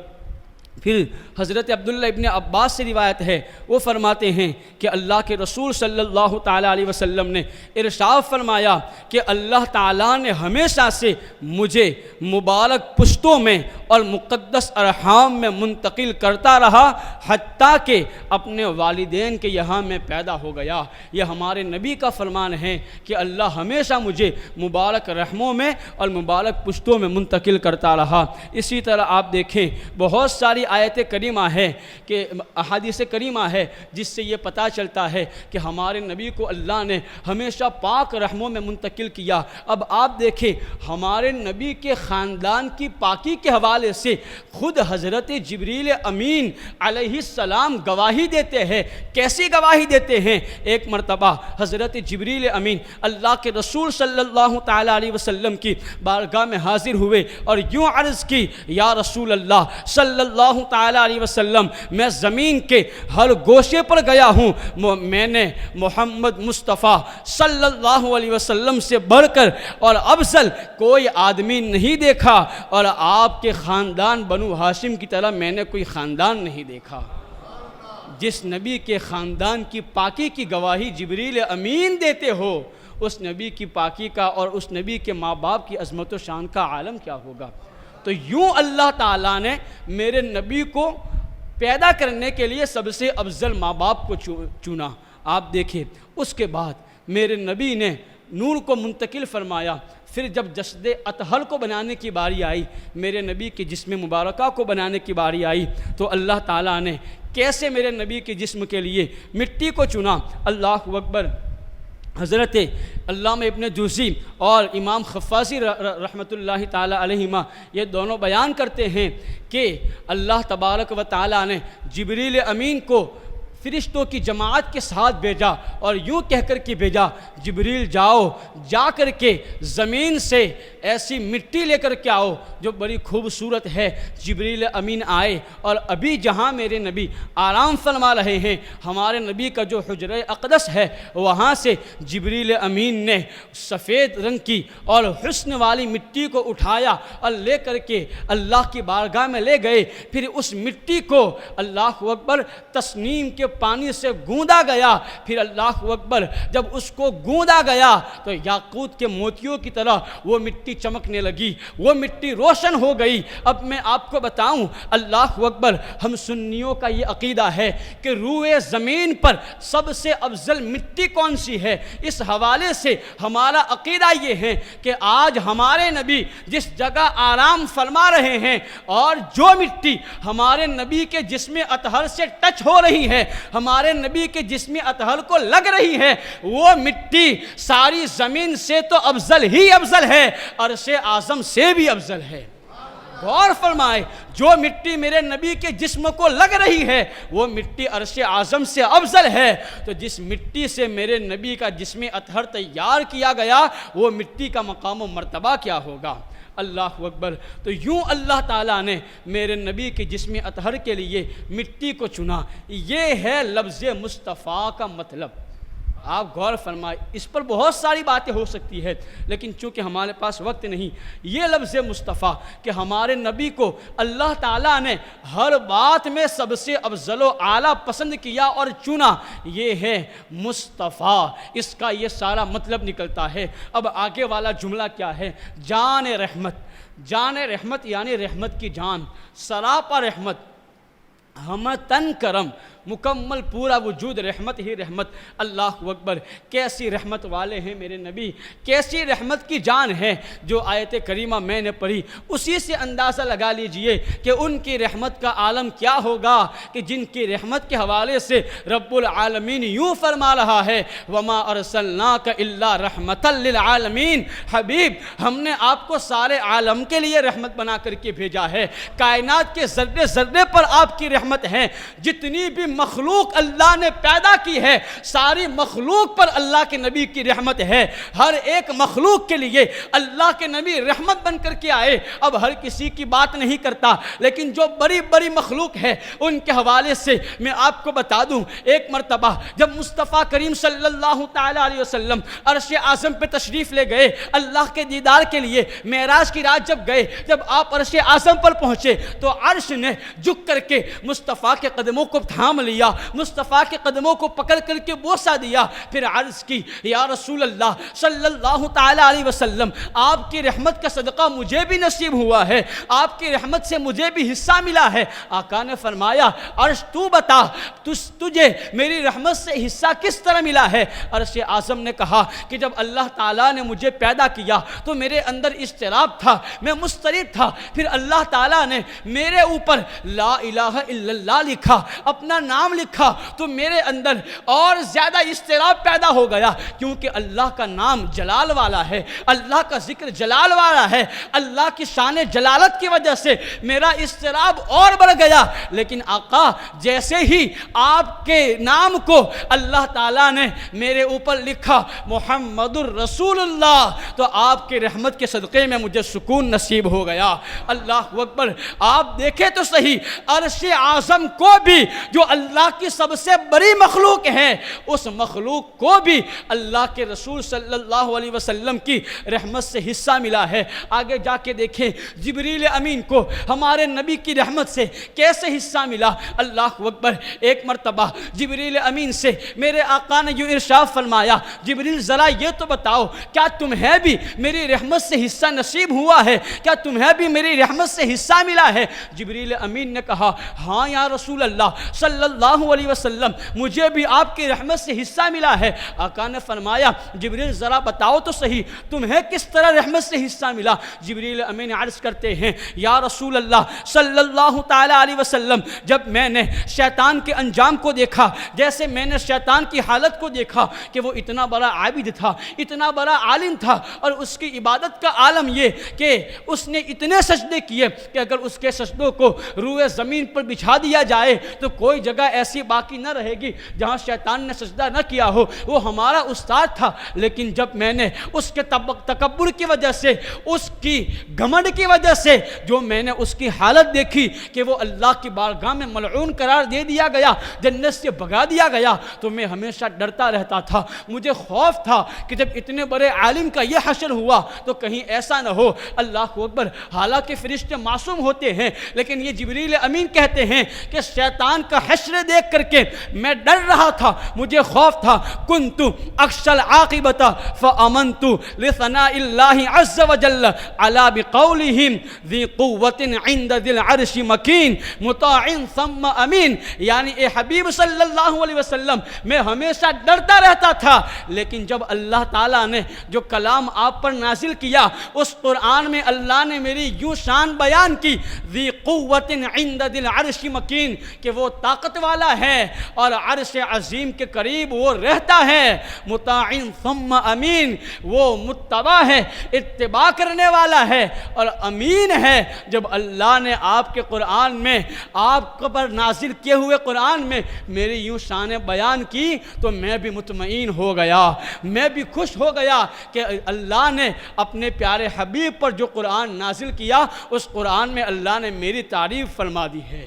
پھر حضرت عبداللہ ابن عباس سے روایت ہے، وہ فرماتے ہیں کہ اللہ کے رسول صلی اللہ تعالیٰ علیہ وسلم نے ارشاد فرمایا کہ اللہ تعالیٰ نے ہمیشہ سے مجھے مبارک پشتوں میں اور مقدس ارحام میں منتقل کرتا رہا، حتیٰ کہ اپنے والدین کے یہاں میں پیدا ہو گیا۔ یہ ہمارے نبی کا فرمان ہے کہ اللہ ہمیشہ مجھے مبارک رحموں میں اور مبارک پشتوں میں منتقل کرتا رہا۔ اسی طرح آپ دیکھیں بہت ساری آیت کریمہ ہے کہ احادیث کریمہ ہے جس سے یہ پتہ چلتا ہے کہ ہمارے نبی کو اللہ نے ہمیشہ پاک رحموں میں منتقل کیا۔ اب آپ دیکھیں ہمارے نبی کے خاندان کی پاکی کے حوالے سے خود حضرت جبریل امین علیہ السلام گواہی دیتے ہیں۔ کیسی گواہی دیتے ہیں؟ ایک مرتبہ حضرت جبریل امین اللہ کے رسول صلی اللہ تعالیٰ علیہ وسلم کی بارگاہ میں حاضر ہوئے اور یوں عرض کی، یا رسول اللہ صلی اللہ تعالیٰ علیہ وسلم، میں زمین کے ہر گوشے پر گیا ہوں، میں نے محمد مصطفیٰ صلی اللہ علیہ وسلم سے بڑھ کر اور افضل کوئی آدمی نہیں دیکھا، اور آپ کے خاندان بنو ہاشم کی طرح میں نے کوئی خاندان نہیں دیکھا۔ جس نبی کے خاندان کی پاکی کی گواہی جبریل امین دیتے ہو، اس نبی کی پاکی کا اور اس نبی کے ماں باپ کی عظمت و شان کا عالم کیا ہوگا۔ تو یوں اللہ تعالیٰ نے میرے نبی کو پیدا کرنے کے لیے سب سے افضل ماں باپ کو چنا۔ آپ دیکھیں اس کے بعد میرے نبی نے نور کو منتقل فرمایا، پھر جب جسد اطہر کو بنانے کی باری آئی، میرے نبی کی جسم مبارکہ کو بنانے کی باری آئی، تو اللہ تعالیٰ نے کیسے میرے نبی کے جسم کے لیے مٹی کو چنا۔ اللہ اکبر۔ حضرت علامہ ابن جوزی اور امام خفاصی رحمۃ اللہ تعالی علیہما یہ دونوں بیان کرتے ہیں کہ اللہ تبارک و تعالیٰ نے جبریل امین کو فرشتوں کی جماعت کے ساتھ بھیجا اور یوں کہہ کر کے بھیجا، جبریل جاؤ، جا کر کے زمین سے ایسی مٹی لے کر کے آؤ جو بڑی خوبصورت ہے۔ جبریل امین آئے اور ابھی جہاں میرے نبی آرام فرما رہے ہیں، ہمارے نبی کا جو حجرہ اقدس ہے، وہاں سے جبریل امین نے سفید رنگ کی اور حسن والی مٹی کو اٹھایا اور لے کر کے اللہ کی بارگاہ میں لے گئے۔ پھر اس مٹی کو اللہ اکبر تسنیم کے پانی سے گوندا گیا۔ پھر اللہ اکبر جب اس کو گوندا گیا تو یاقوت کے موتیوں کی طرح وہ مٹی چمکنے لگی، وہ مٹی روشن ہو گئی۔ اب میں آپ کو بتاؤں، اللہ اکبر، ہم سنیوں کا یہ عقیدہ ہے کہ روئے زمین پر سب سے افضل مٹی کون سی ہے۔ اس حوالے سے ہمارا عقیدہ یہ ہے کہ آج ہمارے نبی جس جگہ آرام فرما رہے ہیں اور جو مٹی ہمارے نبی کے جسم اطہر سے ٹچ ہو رہی ہے، ہمارے نبی کے جسم اطہر کو لگ رہی ہے، وہ مٹی ساری زمین سے تو افضل ہی افضل ہے، عرش اعظم سے بھی افضل ہے۔ غور فرمائے، جو مٹی میرے نبی کے جسم کو لگ رہی ہے وہ مٹی عرش اعظم سے افضل ہے۔ تو جس مٹی سے میرے نبی کا جسم اطہر تیار کیا گیا، وہ مٹی کا مقام و مرتبہ کیا ہوگا۔ اللہ اکبر۔ تو یوں اللہ تعالیٰ نے میرے نبی کے جسم اطہر کے لیے مٹی کو چنا۔ یہ ہے لفظ مصطفیٰ کا مطلب۔ آپ غور فرمائے، اس پر بہت ساری باتیں ہو سکتی ہے، لیکن چونکہ ہمارے پاس وقت نہیں، یہ لفظ مصطفیٰ کہ ہمارے نبی کو اللہ تعالیٰ نے ہر بات میں سب سے افضل و اعلیٰ پسند کیا اور چنا، یہ ہے مصطفیٰ۔ اس کا یہ سارا مطلب نکلتا ہے۔ اب آگے والا جملہ کیا ہے؟ جان رحمت۔ جان رحمت یعنی رحمت کی جان، سراپا رحمت، ہم تن کرم، مکمل پورا وجود رحمت ہی رحمت۔ اللہ اکبر، کیسی رحمت والے ہیں میرے نبی، کیسی رحمت کی جان ہے۔ جو آیت کریمہ میں نے پڑھی اسی سے اندازہ لگا لیجئے کہ ان کی رحمت کا عالم کیا ہوگا، کہ جن کی رحمت کے حوالے سے رب العالمین یوں فرما رہا ہے، وما ارسلناک الا رحمتا للعالمین۔ حبیب، ہم نے آپ کو سارے عالم کے لیے رحمت بنا کر کے بھیجا ہے۔ کائنات کے ذرے ذرے پر آپ کی رحمت ہے۔ جتنی بھی مخلوق اللہ نے پیدا کی ہے، ساری مخلوق پر اللہ کے نبی کی رحمت ہے۔ ہر ایک مخلوق کے لیے اللہ کے نبی رحمت بن کر کے آئے۔ اب ہر کسی کی بات نہیں کرتا، لیکن جو بڑی بڑی مخلوق ہے ان کے حوالے سے میں آپ کو بتا دوں۔ ایک مرتبہ جب مصطفیٰ کریم صلی اللہ تعالی علیہ وسلم عرش اعظم پہ تشریف لے گئے اللہ کے دیدار کے لیے، معراج کی رات جب گئے، جب آپ عرش اعظم پر پہنچے تو عرش نے جھک کر کے مصطفیٰ کے قدموں کو تھام لیا، مصطفیٰ کے قدموں کو پکڑ کر کے بوسہ دیا، پھر عرض کی، یا رسول اللہ صلی اللہ تعالی علیہ وسلم، آپ کی رحمت کا صدقہ مجھے بھی نصیب ہوا ہے، آپ کی رحمت سے مجھے بھی حصہ ملا ہے۔ آقا نے فرمایا، عرش تو بتا تجھے میری رحمت سے حصہ کس طرح ملا ہے؟ عرش اعظم نے کہا کہ جب اللہ تعالیٰ نے مجھے پیدا کیا تو میرے اندر اضطراب تھا، میں مضطرب تھا، پھر اللہ تعالیٰ نے میرے اوپر لا الہ الا اللہ لکھا، اپنا نام لکھا، تو میرے اندر اور زیادہ اضطراب پیدا ہو گیا، کیونکہ اللہ کا نام جلال والا ہے، اللہ کا ذکر جلال والا ہے، اللہ کی شان جلالت کی وجہ سے میرا اضطراب اور بڑھ گیا۔ لیکن آقا جیسے ہی آپ کے نام کو اللہ تعالیٰ نے میرے اوپر لکھا محمد الرسول اللہ، تو آپ کی رحمت کے صدقے میں مجھے سکون نصیب ہو گیا۔ اللہ اکبر، آپ دیکھیں تو صحیح، عرش اعظم کو بھی جو اللہ کی سب سے بڑی مخلوق ہے، اس مخلوق کو بھی اللہ کے رسول صلی اللہ علیہ وسلم کی رحمت سے حصہ ملا ہے۔ آگے جا کے دیکھیں جبریل امین کو ہمارے نبی کی رحمت سے کیسے حصہ ملا۔ اللہ اکبر۔ ایک مرتبہ جبریل امین سے میرے آقا نے یوں ارشاد فرمایا، جبریل ذرا یہ تو بتاؤ کیا تمہیں بھی میری رحمت سے حصہ نصیب ہوا ہے؟ کیا تمہیں بھی میری رحمت سے حصہ ملا ہے؟ جبریل امین نے کہا ہاں یا رسول اللہ صلی اللہ علیہ وسلم، مجھے بھی آپ کی رحمت سے حصہ ملا ہے۔ آقا نے فرمایا جبریل ذرا بتاؤ تو صحیح تمہیں کس طرح رحمت سے حصہ ملا؟ جبریل امین عرض کرتے ہیں یا رسول اللہ صلی اللہ تعالی علیہ وسلم، جب میں نے شیطان کے انجام کو دیکھا، جیسے میں نے شیطان کی حالت کو دیکھا کہ وہ اتنا بڑا عابد تھا، اتنا بڑا عالم تھا، اور اس کی عبادت کا عالم یہ کہ اس نے اتنے سجدے کیے کہ اگر اس کے سجدوں کو روئے زمین پر بچھا دیا جائے تو کوئی جگہ ایسی باقی نہ رہے گی جہاں شیطان نے سجدہ نہ کیا ہو۔ وہ ہمارا استاد تھا، لیکن جب میں نے اس کے تکبر کی وجہ سے، اس کی گھمنڈ کی وجہ سے جو میں نے اس کی حالت دیکھی کہ وہ اللہ کی بارگاہ میں ملعون قرار دے دیا گیا، جنت سے بھگا دیا گیا، تو میں ہمیشہ ڈرتا رہتا تھا۔ مجھے خوف تھا کہ جب اتنے بڑے عالم کا یہ حشر ہوا تو کہیں ایسا نہ ہو۔ اللہ اکبر۔ حالانکہ فرشتے معصوم ہوتے ہیں، لیکن یہ جبریل امین کہتے ہیں کہ شیطان کا حشر دیکھ کر کے میں ڈر رہا تھا، مجھے خوف تھا۔ کنت اخشى العاقبۃ فآمنت لثناء اللہ عز وجل علی بقولہ ذی قوۃ عند ذی العرش مکین مطاع ثم امین۔ یعنی اے حبیب صلی اللہ علیہ وسلم، میں ہمیشہ ڈرتا رہتا تھا، لیکن جب اللہ تعالیٰ نے جو کلام آپ پر نازل کیا، اس قرآن میں اللہ نے میری یوں شان بیان کی، ذی قوۃ عند ذی العرش مکین، کہ وہ طاقت والا ہے اور عرش عظیم کے قریب وہ رہتا ہے، مطاع ثم امین، وہ متبع ہے، اتباع کرنے والا ہے، اور امین ہے۔ جب اللہ نے آپ کے قرآن میں، آپ پر نازل کیے ہوئے قرآن میں میری یوں شان بیان کی تو میں بھی مطمئن ہو گیا، میں بھی خوش ہو گیا کہ اللہ نے اپنے پیارے حبیب پر جو قرآن نازل کیا، اس قرآن میں اللہ نے میری تعریف فرما دی ہے۔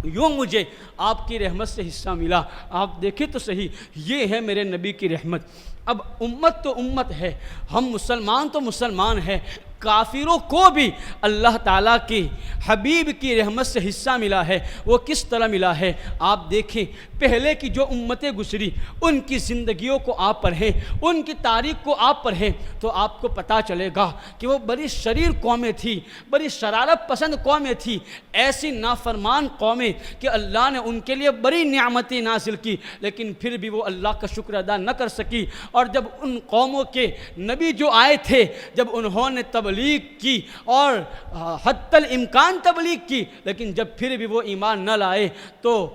یوں مجھے آپ کی رحمت سے حصہ ملا۔ آپ دیکھیں تو صحیح، یہ ہے میرے نبی کی رحمت۔ اب امت تو امت ہے، ہم مسلمان تو مسلمان ہیں، کافروں کو بھی اللہ تعالیٰ کی حبیب کی رحمت سے حصہ ملا ہے۔ وہ کس طرح ملا ہے آپ دیکھیں۔ پہلے کی جو امتیں گزری ان کی زندگیوں کو آپ پڑھیں، ان کی تاریخ کو آپ پڑھیں تو آپ کو پتہ چلے گا کہ وہ بڑی شریر قومیں تھی، بڑی شرارت پسند قومیں تھی، ایسی نافرمان قومیں کہ اللہ نے ان کے لیے بڑی نعمتیں نازل کی، لیکن پھر بھی وہ اللہ کا شکر ادا نہ کر سکی۔ اور جب ان قوموں کے نبی جو آئے تھے، جب انہوں نے تبلیغ کی اور حتی الامکان تبلیغ کی، لیکن جب پھر بھی وہ ایمان نہ لائے تو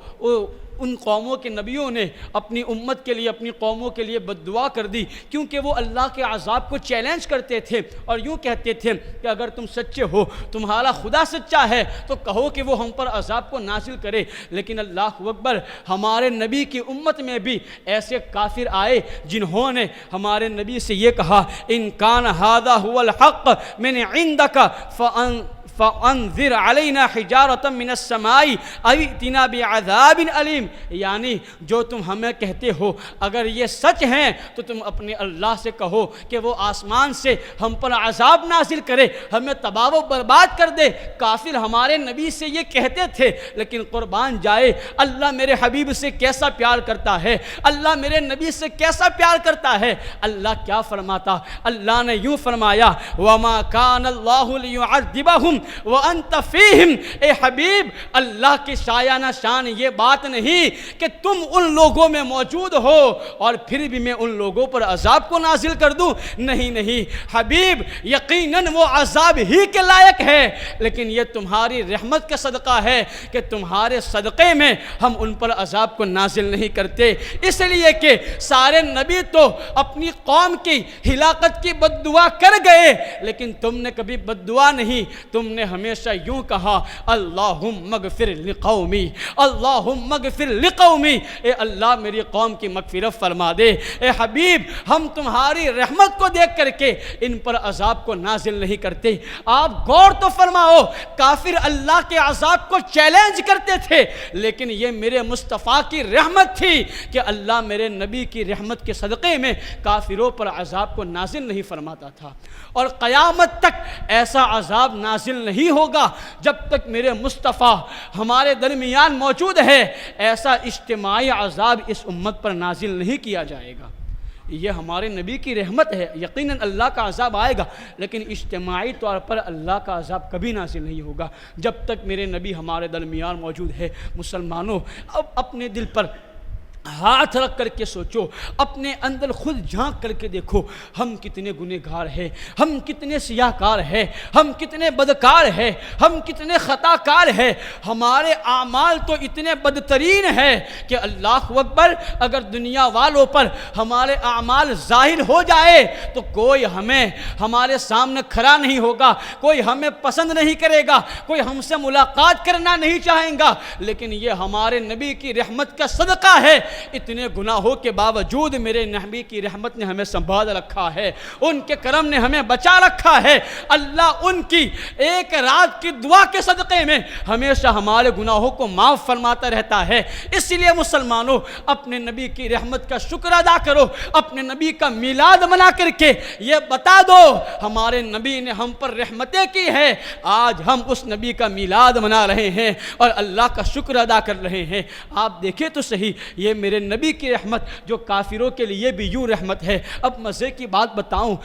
ان قوموں کے نبیوں نے اپنی امت کے لیے، اپنی قوموں کے لیے بد دعا کر دی، کیونکہ وہ اللہ کے عذاب کو چیلنج کرتے تھے اور یوں کہتے تھے کہ اگر تم سچے ہو، تمہارا خدا سچا ہے تو کہو کہ وہ ہم پر عذاب کو نازل کرے۔ لیکن اللہ اکبر، ہمارے نبی کی امت میں بھی ایسے کافر آئے جنہوں نے ہمارے نبی سے یہ کہا، ان کان ھذا ھو الحق من عندک فانذر علینا حجارۃ من السماء او ائتنا بعذاب علیم۔ یعنی جو تم ہمیں کہتے ہو اگر یہ سچ ہیں تو تم اپنے اللہ سے کہو کہ وہ آسمان سے ہم پر عذاب نازل کرے، ہمیں تباہ و برباد کر دے۔ کافر ہمارے نبی سے یہ کہتے تھے، لیکن قربان جائے اللہ میرے حبیب سے کیسا پیار کرتا ہے، اللہ میرے نبی سے کیسا پیار کرتا ہے۔ اللہ کیا فرماتا؟ اللہ نے یوں فرمایا، وما کان اللہ لیعذبہم وانت فیہم۔ اے حبیب، اللہ کی شایانہ شان یہ بات نہیں کہ تم ان لوگوں میں موجود ہو اور پھر بھی میں ان لوگوں پر عذاب کو نازل کر دوں۔ نہیں نہیں حبیب، یقیناً وہ عذاب ہی کے لائق ہے، لیکن یہ تمہاری رحمت کا صدقہ ہے کہ تمہارے صدقے میں ہم ان پر عذاب کو نازل نہیں کرتے، اس لیے کہ سارے نبی تو اپنی قوم کی ہلاکت کی بد دعا کر گئے، لیکن تم نے کبھی بد دعا نہیں، تم نے ہمیشہ یوں کہا اللہم اغفر لقومی، اللہم اغفر لقومی، اے اللہ میری قوم کی مغفرت فرما دے۔ اے حبیب ہم تمہاری رحمت کو دیکھ کر کے ان پر عذاب کو نازل نہیں کرتے۔ آپ غور تو فرماؤ، کافر اللہ کے عذاب کو چیلنج کرتے تھے، لیکن یہ میرے مصطفیٰ کی رحمت تھی کہ اللہ میرے نبی کی رحمت کے صدقے میں کافروں پر عذاب کو نازل نہیں فرماتا تھا۔ اور قیامت تک ایسا عذاب نازل نہیں ہوگا جب تک میرے مصطفیٰ ہمارے درمیان موجود ہے، ایسا اجتماعی عذاب اس امت پر نازل نہیں کیا جائے گا۔ یہ ہمارے نبی کی رحمت ہے، یقیناً اللہ کا عذاب آئے گا، لیکن اجتماعی طور پر اللہ کا عذاب کبھی نازل نہیں ہوگا جب تک میرے نبی ہمارے درمیان موجود ہے۔ مسلمانوں، اب اپنے دل پر ہاتھ رکھ کر کے سوچو، اپنے اندر خود جھانک کر کے دیکھو، ہم کتنے گنہگار ہیں، ہم کتنے سیاہکار ہیں، ہم کتنے بدکار ہیں، ہم کتنے خطا کار ہیں۔ ہمارے اعمال تو اتنے بدترین ہیں کہ اللہ اکبر، اگر دنیا والوں پر ہمارے اعمال ظاہر ہو جائے تو کوئی ہمیں ہمارے سامنے کھڑا نہیں ہوگا، کوئی ہمیں پسند نہیں کرے گا، کوئی ہم سے ملاقات کرنا نہیں چاہیں گا، لیکن یہ ہمارے نبی کی رحمت کا صدقہ ہے۔ اتنے گناہوں کے باوجود میرے نبی کی رحمت نے ہمیں سنبھال رکھا ہے، ان کے کرم نے ہمیں بچا رکھا ہے۔ اللہ ان کی ایک رات کی دعا کے صدقے میں ہمیشہ ہمارے گناہوں کو معاف فرماتا رہتا ہے۔ اس لیے مسلمانوں، اپنے نبی کی رحمت کا شکر ادا کرو، اپنے نبی کا میلاد منا کر کے یہ بتا دو ہمارے نبی نے ہم پر رحمتیں کی ہے، آج ہم اس نبی کا میلاد منا رہے ہیں اور اللہ کا شکر ادا کر رہے ہیں۔ آپ دیکھیں تو صحیح، یہ میرے نبی کی رحمت جو کافروں کے لیے بھی یوں رحمت ہے۔ اب مزے کی بات بتاؤں،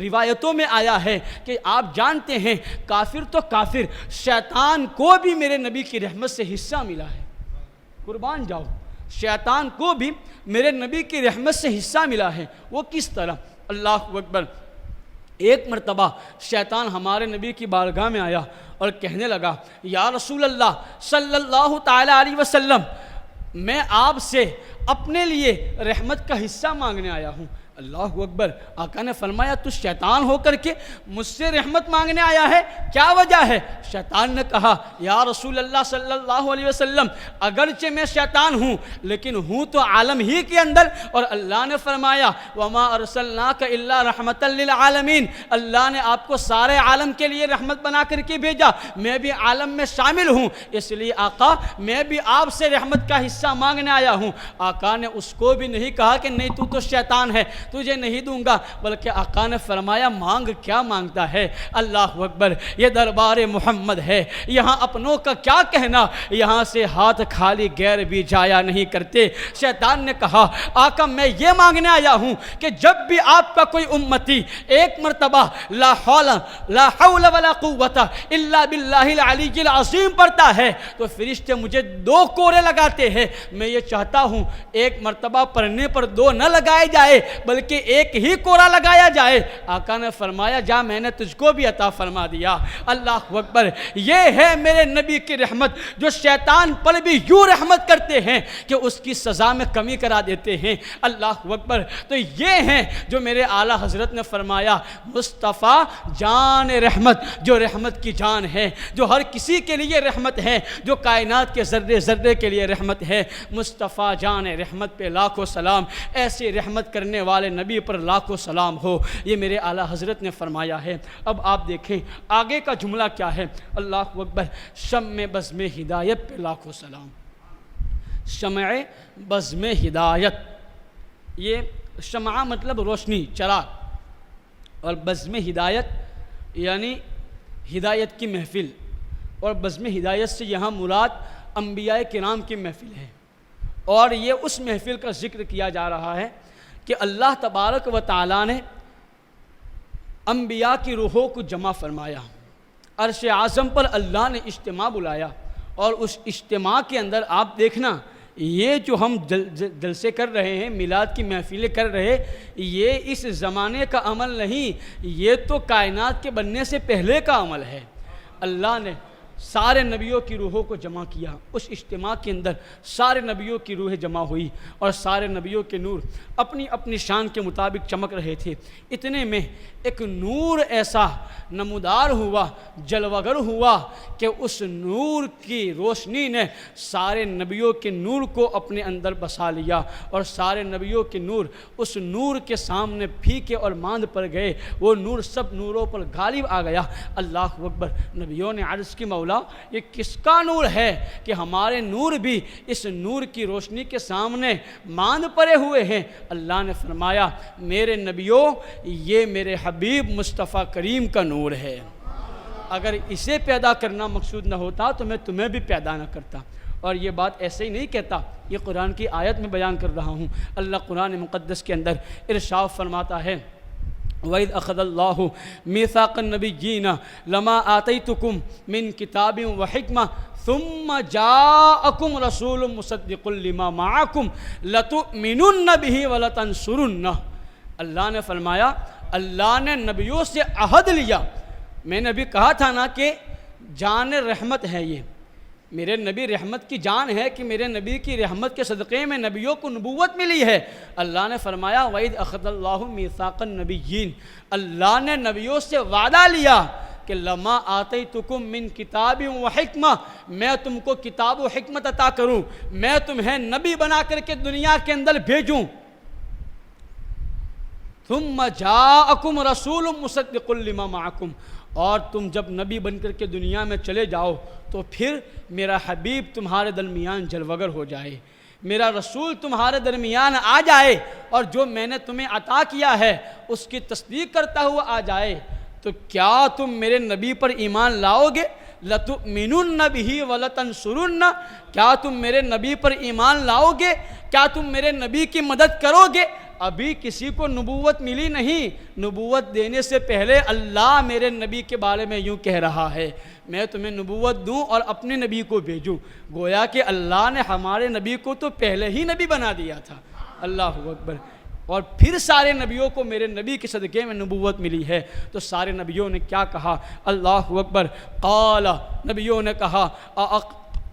روایتوں میں آیا ہے کہ آپ جانتے ہیں کافر تو کافر، شیطان کو بھی میرے نبی کی رحمت سے حصہ ملا ہے۔ قربان جاؤ، شیطان کو بھی میرے نبی کی رحمت سے حصہ ملا ہے۔ وہ کس طرح؟ اللہ اکبر، ایک مرتبہ شیطان ہمارے نبی کی بارگاہ میں آیا اور کہنے لگا، یا رسول اللہ صلی اللہ تعالی علیہ وسلم، میں آپ سے اپنے لیے رحمت کا حصہ مانگنے آیا ہوں۔ اللہ اکبر، آقا نے فرمایا تو شیطان ہو کر کے مجھ سے رحمت مانگنے آیا ہے، کیا وجہ ہے؟ شیطان نے کہا، یا رسول اللہ صلی اللہ علیہ وسلم، اگرچہ میں شیطان ہوں لیکن ہوں تو عالم ہی کے اندر، اور اللہ نے فرمایا وما ارسلناک الا رحمۃ للعالمین، اللہ نے آپ کو سارے عالم کے لیے رحمت بنا کر کے بھیجا، میں بھی عالم میں شامل ہوں، اس لیے آقا میں بھی آپ سے رحمت کا حصہ مانگنے آیا ہوں۔ آقا نے اس کو بھی نہیں کہا کہ نہیں تو شیطان ہے، تجھے نہیں دوں گا، بلکہ آقا نے فرمایا مانگ، کیا مانگتا ہے؟ اللہ اکبر، یہ دربار محمد ہے، یہاں اپنوں کا کیا کہنا، یہاں سے ہاتھ خالی غیر بھی جایا نہیں کرتے۔ شیطان نے کہا آقا میں یہ مانگنے آیا ہوں کہ جب بھی آپ کا کوئی امتی ایک مرتبہ لا حول ولا قوت الا باللہ العلی العظیم پڑھتا ہے تو فرشتے مجھے 2 کورے لگاتے ہیں۔ میں یہ چاہتا ہوں ایک مرتبہ پڑھنے پر 2 نہ لگائے جائے بلکہ ایک ہی کورا لگایا جائے۔ آقا نے فرمایا جا، میں نے تجھ کو بھی عطا فرما دیا۔ اللہ اکبر، یہ ہے میرے نبی کی رحمت، جو شیطان پر بھی یوں رحمت کرتے ہیں کہ اس کی سزا میں کمی کرا دیتے ہیں۔ اللہ اکبر، تو یہ ہیں جو میرے اعلیٰ حضرت نے فرمایا مصطفیٰ جان رحمت، جو رحمت کی جان ہے، جو ہر کسی کے لیے رحمت ہے، جو کائنات کے ذرے ذرے کے لیے رحمت ہے۔ مصطفیٰ جان رحمت پہ لاکھوں سلام، ایسے رحمت کرنے والے نبی پر لاکھوں سلام ہو، یہ میرے اعلیٰ حضرت نے فرمایا ہے۔ اب آپ دیکھیں آگے کا جملہ کیا ہے۔ اللہ اکبر، شمع بزم ہدایت پہ لاکھوں سلام۔ شمع بزم ہدایت، یہ شمع مطلب روشنی، چراغ، اور بزم ہدایت یعنی ہدایت کی محفل، اور بزم ہدایت سے یہاں مراد انبیاء کرام کی محفل ہے، اور یہ اس محفل کا ذکر کیا جا رہا ہے کہ اللہ تبارک و تعالیٰ نے انبیاء کی روحوں کو جمع فرمایا، عرش اعظم پر اللہ نے اجتماع بلایا، اور اس اجتماع کے اندر آپ دیکھنا یہ جو ہم جلسے کر رہے ہیں، میلاد کی محفلیں کر رہے، یہ اس زمانے کا عمل نہیں، یہ تو کائنات کے بننے سے پہلے کا عمل ہے۔ اللہ نے سارے نبیوں کی روحوں کو جمع کیا۔ اس اجتماع کے اندر سارے نبیوں کی روحیں جمع ہوئی اور سارے نبیوں کے نور اپنی اپنی شان کے مطابق چمک رہے تھے۔ اتنے میں ایک نور ایسا نمودار ہوا، جلوگر ہوا کہ اس نور کی روشنی نے سارے نبیوں کے نور کو اپنے اندر بسا لیا، اور سارے نبیوں کے نور اس نور کے سامنے پھیکے اور ماند پڑ گئے۔ وہ نور سب نوروں پر غالب آ گیا۔ اللہ اکبر! نبیوں نے عرض کی مولا یہ کس کا نور ہے کہ ہمارے نور بھی اس نور کی روشنی کے سامنے ماند پڑے ہوئے ہیں؟ اللہ نے فرمایا میرے نبیوں یہ میرے حبیب مصطفیٰ کریم کا نور ہے۔ اگر اسے پیدا کرنا مقصود نہ ہوتا تو میں تمہیں بھی پیدا نہ کرتا۔ اور یہ بات ایسے ہی نہیں کہتا، یہ قرآن کی آیت میں بیان کر رہا ہوں۔ اللہ قرآن مقدس کے اندر ارشاد فرماتا ہے وَإِذْ أَخَذَ اللَّهُ مِيثَاقَ النَّبِيِّينَ لَمَا آتَيْتُكُم مِّن كِتَابٍ وَحِكْمَةٍ ثُمَّ جَاءَكُمْ رَسُولٌ مُّصَدِّقٌ لِّمَا مَعَكُمْ لَتُؤْمِنُنَّ بِهِ وَلَتَنصُرُنَّهُ۔ اللہ نے فرمایا اللہ نے نبیوں سے عہد لیا۔ میں نے ابھی کہا تھا نا کہ جان رحمت ہے، یہ میرے نبی رحمت کی جان ہے کہ میرے نبی کی رحمت کے صدقے میں نبیوں کو نبوت ملی ہے۔ اللہ نے فرمایا وَإِذْ أَخَذَ اللَّهُ مِيثَاقَ النَّبِيِّينَ، اللہ نے نبیوں سے وعدہ لیا کہ لَمَا آتَيْتُكُم مِّن كِتَابٍ وَحِكْمَةٍ، میں تم کو کتاب و حکمت عطا کروں، میں تمہیں نبی بنا کر کے دنیا کے اندر بھیجوں۔ ثُمَّ جَاءَكُمْ رَسُولٌ مُّصَدِّقٌ لِّمَا مَعَكُمْ، اور تم جب نبی بن کر کے دنیا میں چلے جاؤ تو پھر میرا حبیب تمہارے درمیان جلوگر ہو جائے، میرا رسول تمہارے درمیان آ جائے اور جو میں نے تمہیں عطا کیا ہے اس کی تصدیق کرتا ہوا آ جائے، تو کیا تم میرے نبی پر ایمان لاؤ گے؟ لَتُؤْمِنُنَّ بِهِ وَلَتَنصُرُنَّ، کیا تم میرے نبی پر ایمان لاؤ گے؟ کیا تم میرے نبی کی مدد کرو گے؟ ابھی کسی کو نبوت ملی نہیں، نبوت دینے سے پہلے اللہ میرے نبی کے بارے میں یوں کہہ رہا ہے میں تمہیں نبوت دوں اور اپنے نبی کو بھیجوں۔ گویا کہ اللہ نے ہمارے نبی کو تو پہلے ہی نبی بنا دیا تھا۔ اللہ اکبر! اور پھر سارے نبیوں کو میرے نبی کے صدقے میں نبوت ملی ہے۔ تو سارے نبیوں نے کیا کہا؟ اللہ اکبر! قال، نبیوں نے کہا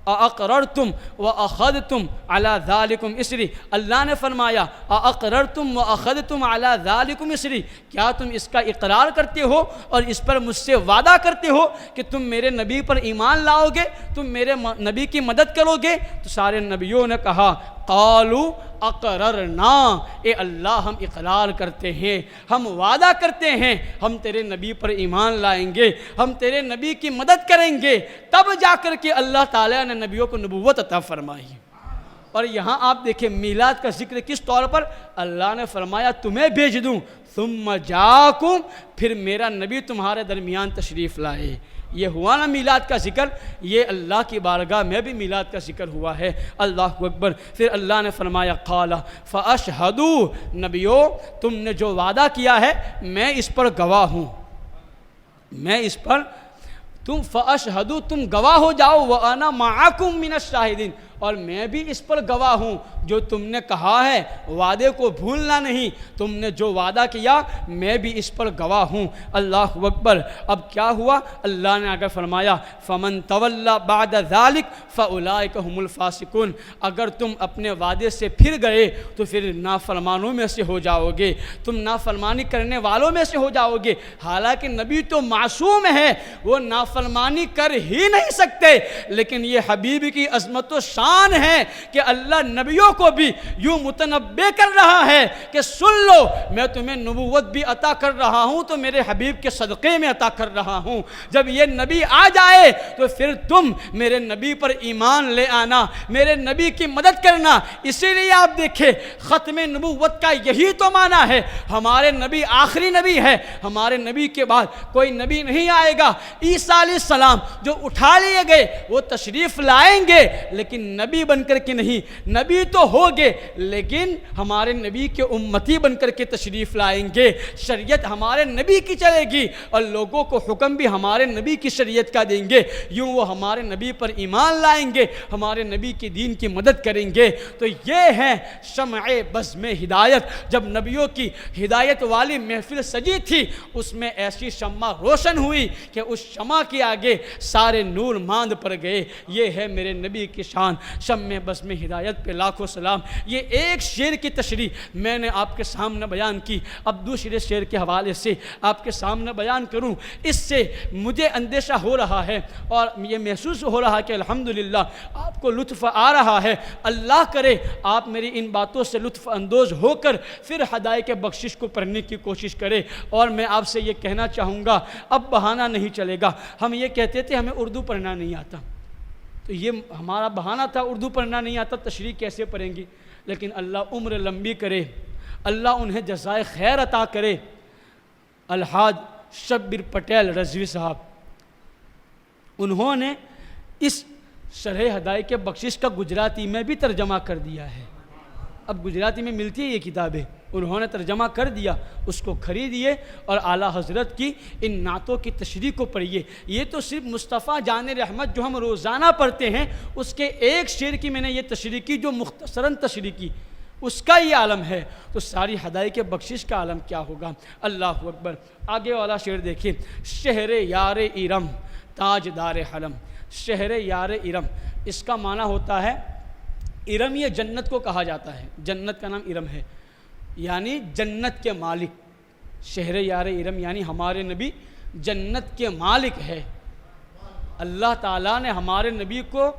اَأَقْرَرْتُمْ وَأَخَذْتُمْ عَلَى ذَلِكُمْ إِصْرِي، اللہ نے فرمایا اَأَقْرَرْتُمْ وَأَخَذْتُمْ عَلَى ذَلِكُمْ إِصْرِي، کیا تم اس کا اقرار کرتے ہو اور اس پر مجھ سے وعدہ کرتے ہو کہ تم میرے نبی پر ایمان لاؤ گے، تم میرے نبی کی مدد کرو گے؟ تو سارے نبیوں نے کہا قالوا اقررنا، اے اللہ ہم اقرار کرتے ہیں، ہم وعدہ کرتے ہیں، ہم تیرے نبی پر ایمان لائیں گے، ہم تیرے نبی کی مدد کریں گے۔ تب جا کر کے اللہ تعالیٰ نے نبیوں کو نبوت عطا فرمائی۔ اور یہاں آپ دیکھیں میلاد کا ذکر کس طور پر؟ اللہ نے فرمایا تمہیں بھیج دوں، ثم جاکم، پھر میرا نبی تمہارے درمیان تشریف لائے۔ یہ ہوا نا میلاد کا ذکر، یہ اللہ کی بارگاہ میں بھی میلاد کا ذکر ہوا ہے۔ اللہ اکبر! پھر اللہ نے فرمایا قال فاشہدوا، نبیو تم نے جو وعدہ کیا ہے میں اس پر گواہ ہوں، میں اس پر تم فاشہدوا، تم گواہ ہو جاؤ، وانا معکم من الشاہدین، اور میں بھی اس پر گواہ ہوں۔ جو تم نے کہا ہے وعدے کو بھولنا نہیں، تم نے جو وعدہ کیا میں بھی اس پر گواہ ہوں۔ اللہ اکبر! اب کیا ہوا؟ اللہ نے آگے فرمایا فمن تولی بعد ذلک فاولئک هم الفاسقون، اگر تم اپنے وعدے سے پھر گئے تو پھر نافرمانوں میں سے ہو جاؤ گے، تم نافرمانی کرنے والوں میں سے ہو جاؤ گے۔ حالانکہ نبی تو معصوم ہے، وہ نافرمانی کر ہی نہیں سکتے، لیکن یہ حبیب کی عظمت و شان ہے کہ اللہ نبیوں کو بھی یوں متنبع کر رہا ہے کہ سن لو میں تمہیں نبوت بھی عطا کر رہا ہوں تو میرے حبیب کے صدقے میں عطا کر رہا ہوں۔ جب یہ نبی آ جائے تو پھر تم میرے نبی پر ایمان لے آنا، میرے نبی کی مدد کرنا۔ اسی لیے آپ دیکھیں ختم نبوت کا یہی تو معنی ہے۔ ہمارے نبی آخری نبی ہے، ہمارے نبی کے بعد کوئی نبی نہیں آئے گا۔ عیسیٰ علیہ السلام جو اٹھا لیے گئے وہ تشریف لائیں گے، لیکن نبی بن کر کے نہیں، نبی تو ہوگے لیکن ہمارے نبی کے امتی بن کر کے تشریف لائیں گے، شریعت ہمارے نبی کی چلے گی اور لوگوں کو حکم بھی ہمارے نبی کی شریعت کا دیں گے، یوں وہ ہمارے نبی پر ایمان لائیں گے، ہمارے نبی کی دین کی مدد کریں گے۔ تو یہ ہے شمع بزم ہدایت۔ جب نبیوں کی ہدایت والی محفل سجی تھی اس میں ایسی شمع روشن ہوئی کہ اس شمع کے آگے سارے نور ماند پڑ گئے۔ یہ ہے میرے نبی کی شان، شمع بزم ہدایت پہ لاکھوں سلام۔ یہ ایک شعر کی تشریح میں نے آپ کے سامنے بیان کی، اب دوسرے شعر کے حوالے سے آپ کے سامنے بیان کروں۔ اس سے مجھے اندیشہ ہو رہا ہے اور یہ محسوس ہو رہا کہ الحمدللہ آپ کو لطف آ رہا ہے۔ اللہ کرے آپ میری ان باتوں سے لطف اندوز ہو کر پھر ہدایت کے بخشش کو پڑھنے کی کوشش کرے۔ اور میں آپ سے یہ کہنا چاہوں گا، اب بہانہ نہیں چلے گا۔ ہم یہ کہتے تھے ہمیں اردو پڑھنا نہیں آتا، تو یہ ہمارا بہانہ تھا، اردو پڑھنا نہیں آتا تشریح کیسے پڑھیں گی؟ لیکن اللہ عمر لمبی کرے، اللہ انہیں جزائے خیر عطا کرے۔ الحاج شبیر پٹیل رضوی صاحب، انہوں نے اس شرح ہدایت کے بخشش کا گجراتی میں بھی ترجمہ کر دیا ہے۔ اب گجراتی میں ملتی ہے یہ کتابیں، انہوں نے ترجمہ کر دیا، اس کو خریدیے اور اعلیٰ حضرت کی ان نعتوں کی تشریح کو پڑھیے۔ یہ تو صرف مصطفیٰ جان رحمت جو ہم روزانہ پڑھتے ہیں اس کے ایک شعر کی میں نے یہ تشریح کی، جو مختصراً تشریح کی، اس کا یہ عالم ہے، تو ساری ہدایت کے بخشش کا عالم کیا ہوگا؟ اللہ اکبر۔ آگے والا شعر دیکھیے، شہر یار ارم تاج دار حرم۔ شہر یار ارم، اس کا معنی ہوتا ہے ارم، یہ جنت کو کہا جاتا ہے، جنت کا نام ارم ہے، یعنی جنت کے مالک۔ شہر یار ارم یعنی ہمارے نبی جنت کے مالک ہے۔ اللہ تعالیٰ نے ہمارے نبی کو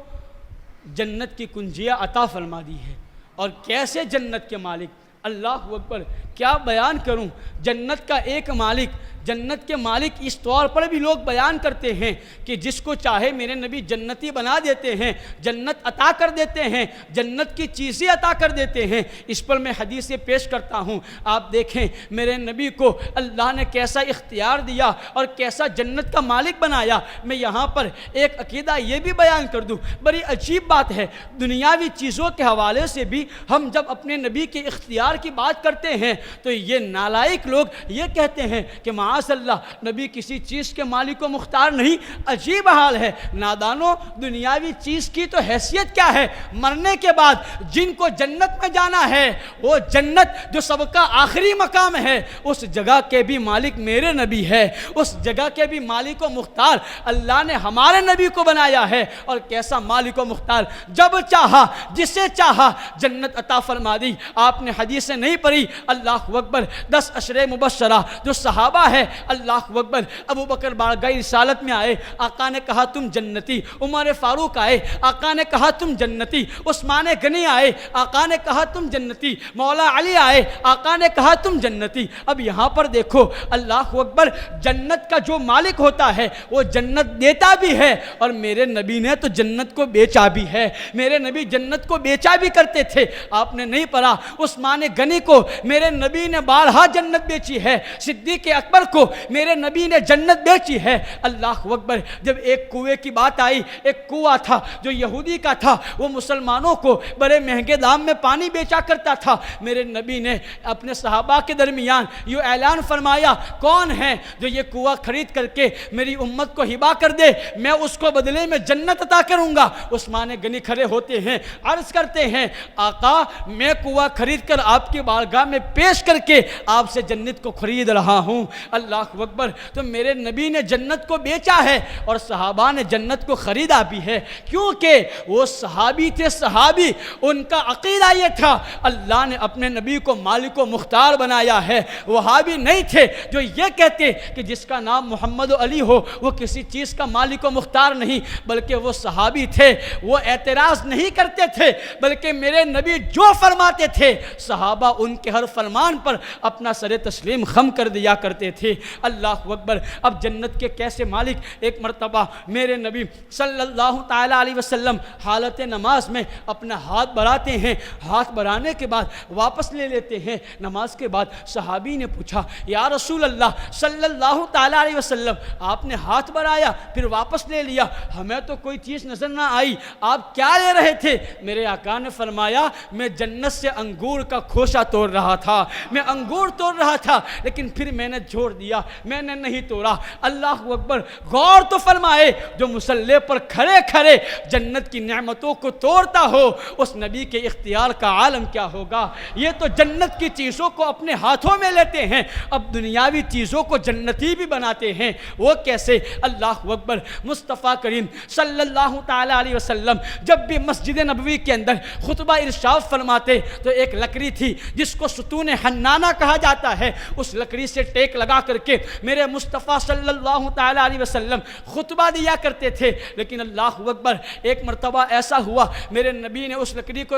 جنت کی کنجیاں عطا فرما دی ہے۔ اور کیسے جنت کے مالک؟ اللہ اکبر، کیا بیان کروں؟ جنت کا ایک مالک، جنت کے مالک اس طور پر بھی لوگ بیان کرتے ہیں کہ جس کو چاہے میرے نبی جنتی بنا دیتے ہیں، جنت عطا کر دیتے ہیں، جنت کی چیزیں عطا کر دیتے ہیں۔ اس پر میں حدیثیں پیش کرتا ہوں، آپ دیکھیں میرے نبی کو اللہ نے کیسا اختیار دیا اور کیسا جنت کا مالک بنایا۔ میں یہاں پر ایک عقیدہ یہ بھی بیان کر دوں، بڑی عجیب بات ہے، دنیاوی چیزوں کے حوالے سے بھی ہم جب اپنے نبی کے اختیار کی بات کرتے ہیں تو یہ نالائق لوگ یہ کہتے ہیں کہ معاذ اللہ نبی کسی چیز کے مالک و مختار نہیں۔ عجیب حال ہے نادانوں، دنیاوی چیز کی تو حیثیت کیا ہے؟ مرنے کے بعد جن کو جنت میں جانا ہے، وہ جنت جو سب کا آخری مقام ہے، اس جگہ کے بھی مالک میرے نبی ہے، اس جگہ کے بھی مالک و مختار اللہ نے ہمارے نبی کو بنایا ہے۔ اور کیسا مالک و مختار، جب چاہا جسے چاہا جنت عطا فرما دی۔ آپ نے حدیثیں نہیں پڑھی؟ اللہ اکبر، 10 عشرے مبشرہ جو صحابہ ہے، اللہ اکبر، ابو بکر بارگاہ رسالت میں آئے، آقا نے کہا تم جنتی، عمر فاروق آئے، آقا نے کہا تم جنتی، عثمان غنی آئے، آقا نے کہا تم جنتی، مولا علی آئے، آقا نے کہا تم جنتی۔ اب یہاں پر دیکھو اللہ اکبر، جنت کا جو مالک ہوتا ہے وہ جنت دیتا بھی ہے، اور میرے نبی نے تو جنت کو بیچا بھی ہے، میرے نبی جنت کو بیچا بھی کرتے تھے۔ آپ نے نہیں پڑھا عثمان غنی کو میرے نبی نے بارہا جنت بیچی ہے، صدیق اکبر کو میرے نبی نے جنت بیچی ہے۔ اللہ اکبر، جب ایک کنویں کی بات آئی، ایک کنواں تھا جو یہودی کا تھا، وہ مسلمانوں کو بڑے مہنگے دام میں پانی بیچا کرتا تھا، میرے نبی نے اپنے صحابہ کے درمیان یہ اعلان فرمایا، کون ہے جو یہ کنواں خرید کر کے میری امت کو ہبا کر دے، میں اس کو بدلے میں جنت عطا کروں گا۔ عثمان غنی کھڑے ہوتے ہیں، عرض کرتے ہیں آقا میں کنواں خرید کر آپ کی بارگاہ میں پیش کر کے آپ سے جنت کو خرید رہا ہوں۔ اللہ اکبر، تو میرے نبی نے جنت کو بیچا ہے اور صحابہ نے جنت کو خریدا بھی ہے، کیونکہ وہ صحابی تھے، صحابی ان کا عقیدہ یہ تھا اللہ نے اپنے نبی کو مالک و مختار بنایا ہے۔ وہابی نہیں تھے جو یہ کہتے کہ جس کا نام محمد و علی ہو وہ کسی چیز کا مالک و مختار نہیں، بلکہ وہ صحابی تھے، وہ اعتراض نہیں کرتے تھے، بلکہ میرے نبی جو فرماتے تھے صحابہ ان کے ہر فرمان پر اپنا سر تسلیم خم کر دیا کرتے تھے۔ تھے۔ اللہ اکبر۔ اب جنت کے کیسے مالک؟ ایک مرتبہ میرے نبی صلی اللہ تعالیٰ علیہ وسلم حالت نماز میں اپنا ہاتھ بڑھاتے ہیں، ہاتھ بڑھانے کے بعد واپس لے لیتے ہیں۔ نماز کے بعد صحابی نے پوچھا یا رسول اللہ صلی اللہ تعالیٰ علیہ وسلم، آپ نے ہاتھ بڑھایا پھر واپس لے لیا، ہمیں تو کوئی چیز نظر نہ آئی، آپ کیا لے رہے تھے؟ میرے آقا نے فرمایا میں جنت سے انگور کا خوشہ توڑ رہا تھا، میں انگور توڑ رہا تھا، لیکن پھر میں نے چھوڑ دیا، میں نے نہیں توڑا۔ اللہ اکبر۔ غور تو فرمائے، جو مصلی پر کھڑے کھڑے جنت کی نعمتوں کو توڑتا ہو، اس نبی کے اختیار کا عالم کیا ہوگا؟ یہ تو جنت کی چیزوں کو اپنے ہاتھوں میں لیتے ہیں، اب دنیاوی چیزوں کو جنتی بھی بناتے ہیں۔ وہ کیسے؟ اللہ اکبر۔ مصطفیٰ کریم صلی اللہ تعالیٰ علیہ وسلم جب بھی مسجد نبوی کے اندر خطبہ ارشاد فرماتے تو ایک لکڑی تھی جس کو ستون حنانہ کہا جاتا ہے، اس لکڑی سے ٹیک لگا کر کے میرے مصطفیٰ صلی اللہ تعالیٰ علیہ وسلم خطبہ دیا کرتے تھے۔ لیکن اللہ اکبر، ایک مرتبہ ایسا ہوا میرے نبی نے اس لکڑی کو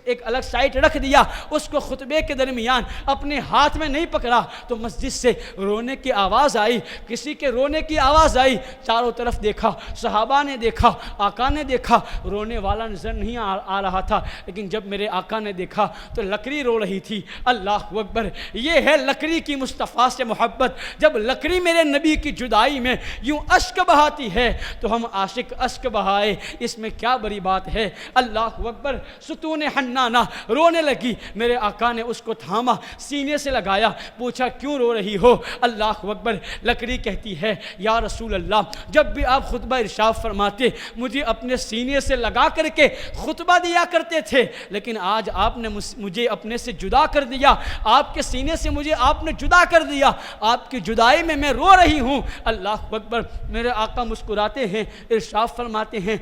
ایک الگ سائٹ رکھ دیا، اس کو خطبے کے درمیان اپنے ہاتھ میں نہیں پکڑا تو مسجد سے رونے کی آواز آئی، کسی کے رونے کی آواز آئی۔ چاروں طرف دیکھا، صحابہ نے دیکھا، آقا نے دیکھا، رونے والا نظر نہیں آ رہا تھا، لیکن جب میرے آقا نے دیکھا تو لکڑی رو رہی تھی۔ اللہ اکبر۔ یہ ہے لکڑی کی مصطفیٰ سے محبت۔ جب لکڑی میرے نبی کی جدائی میں یوں اشک بہاتی ہے تو ہم عاشق اشک بہائے، اس میں کیا بڑی بات ہے؟ اللہ اکبر۔ ستون حنانہ رونے لگی، میرے آقا نے اس کو تھاما، سینے سے لگایا، پوچھا کیوں رو رہی ہو؟ اللہ اکبر۔ لکڑی کہتی ہے یا رسول اللہ، جب بھی آپ خطبہ ارشاد فرماتے مجھے اپنے سینے سے لگا کر کے خطبہ دیا کرتے تھے، لیکن آج آپ نے مجھے اپنے سے جدا کر دیا، آپ کے سینے سے مجھے آپ نے جدا کر دیا، آپ کی جدائی میں میں رو رہی ہوں۔ اللہ اکبر۔ میرے آقا مسکراتے ہیں، ارشاد فرماتے ہیں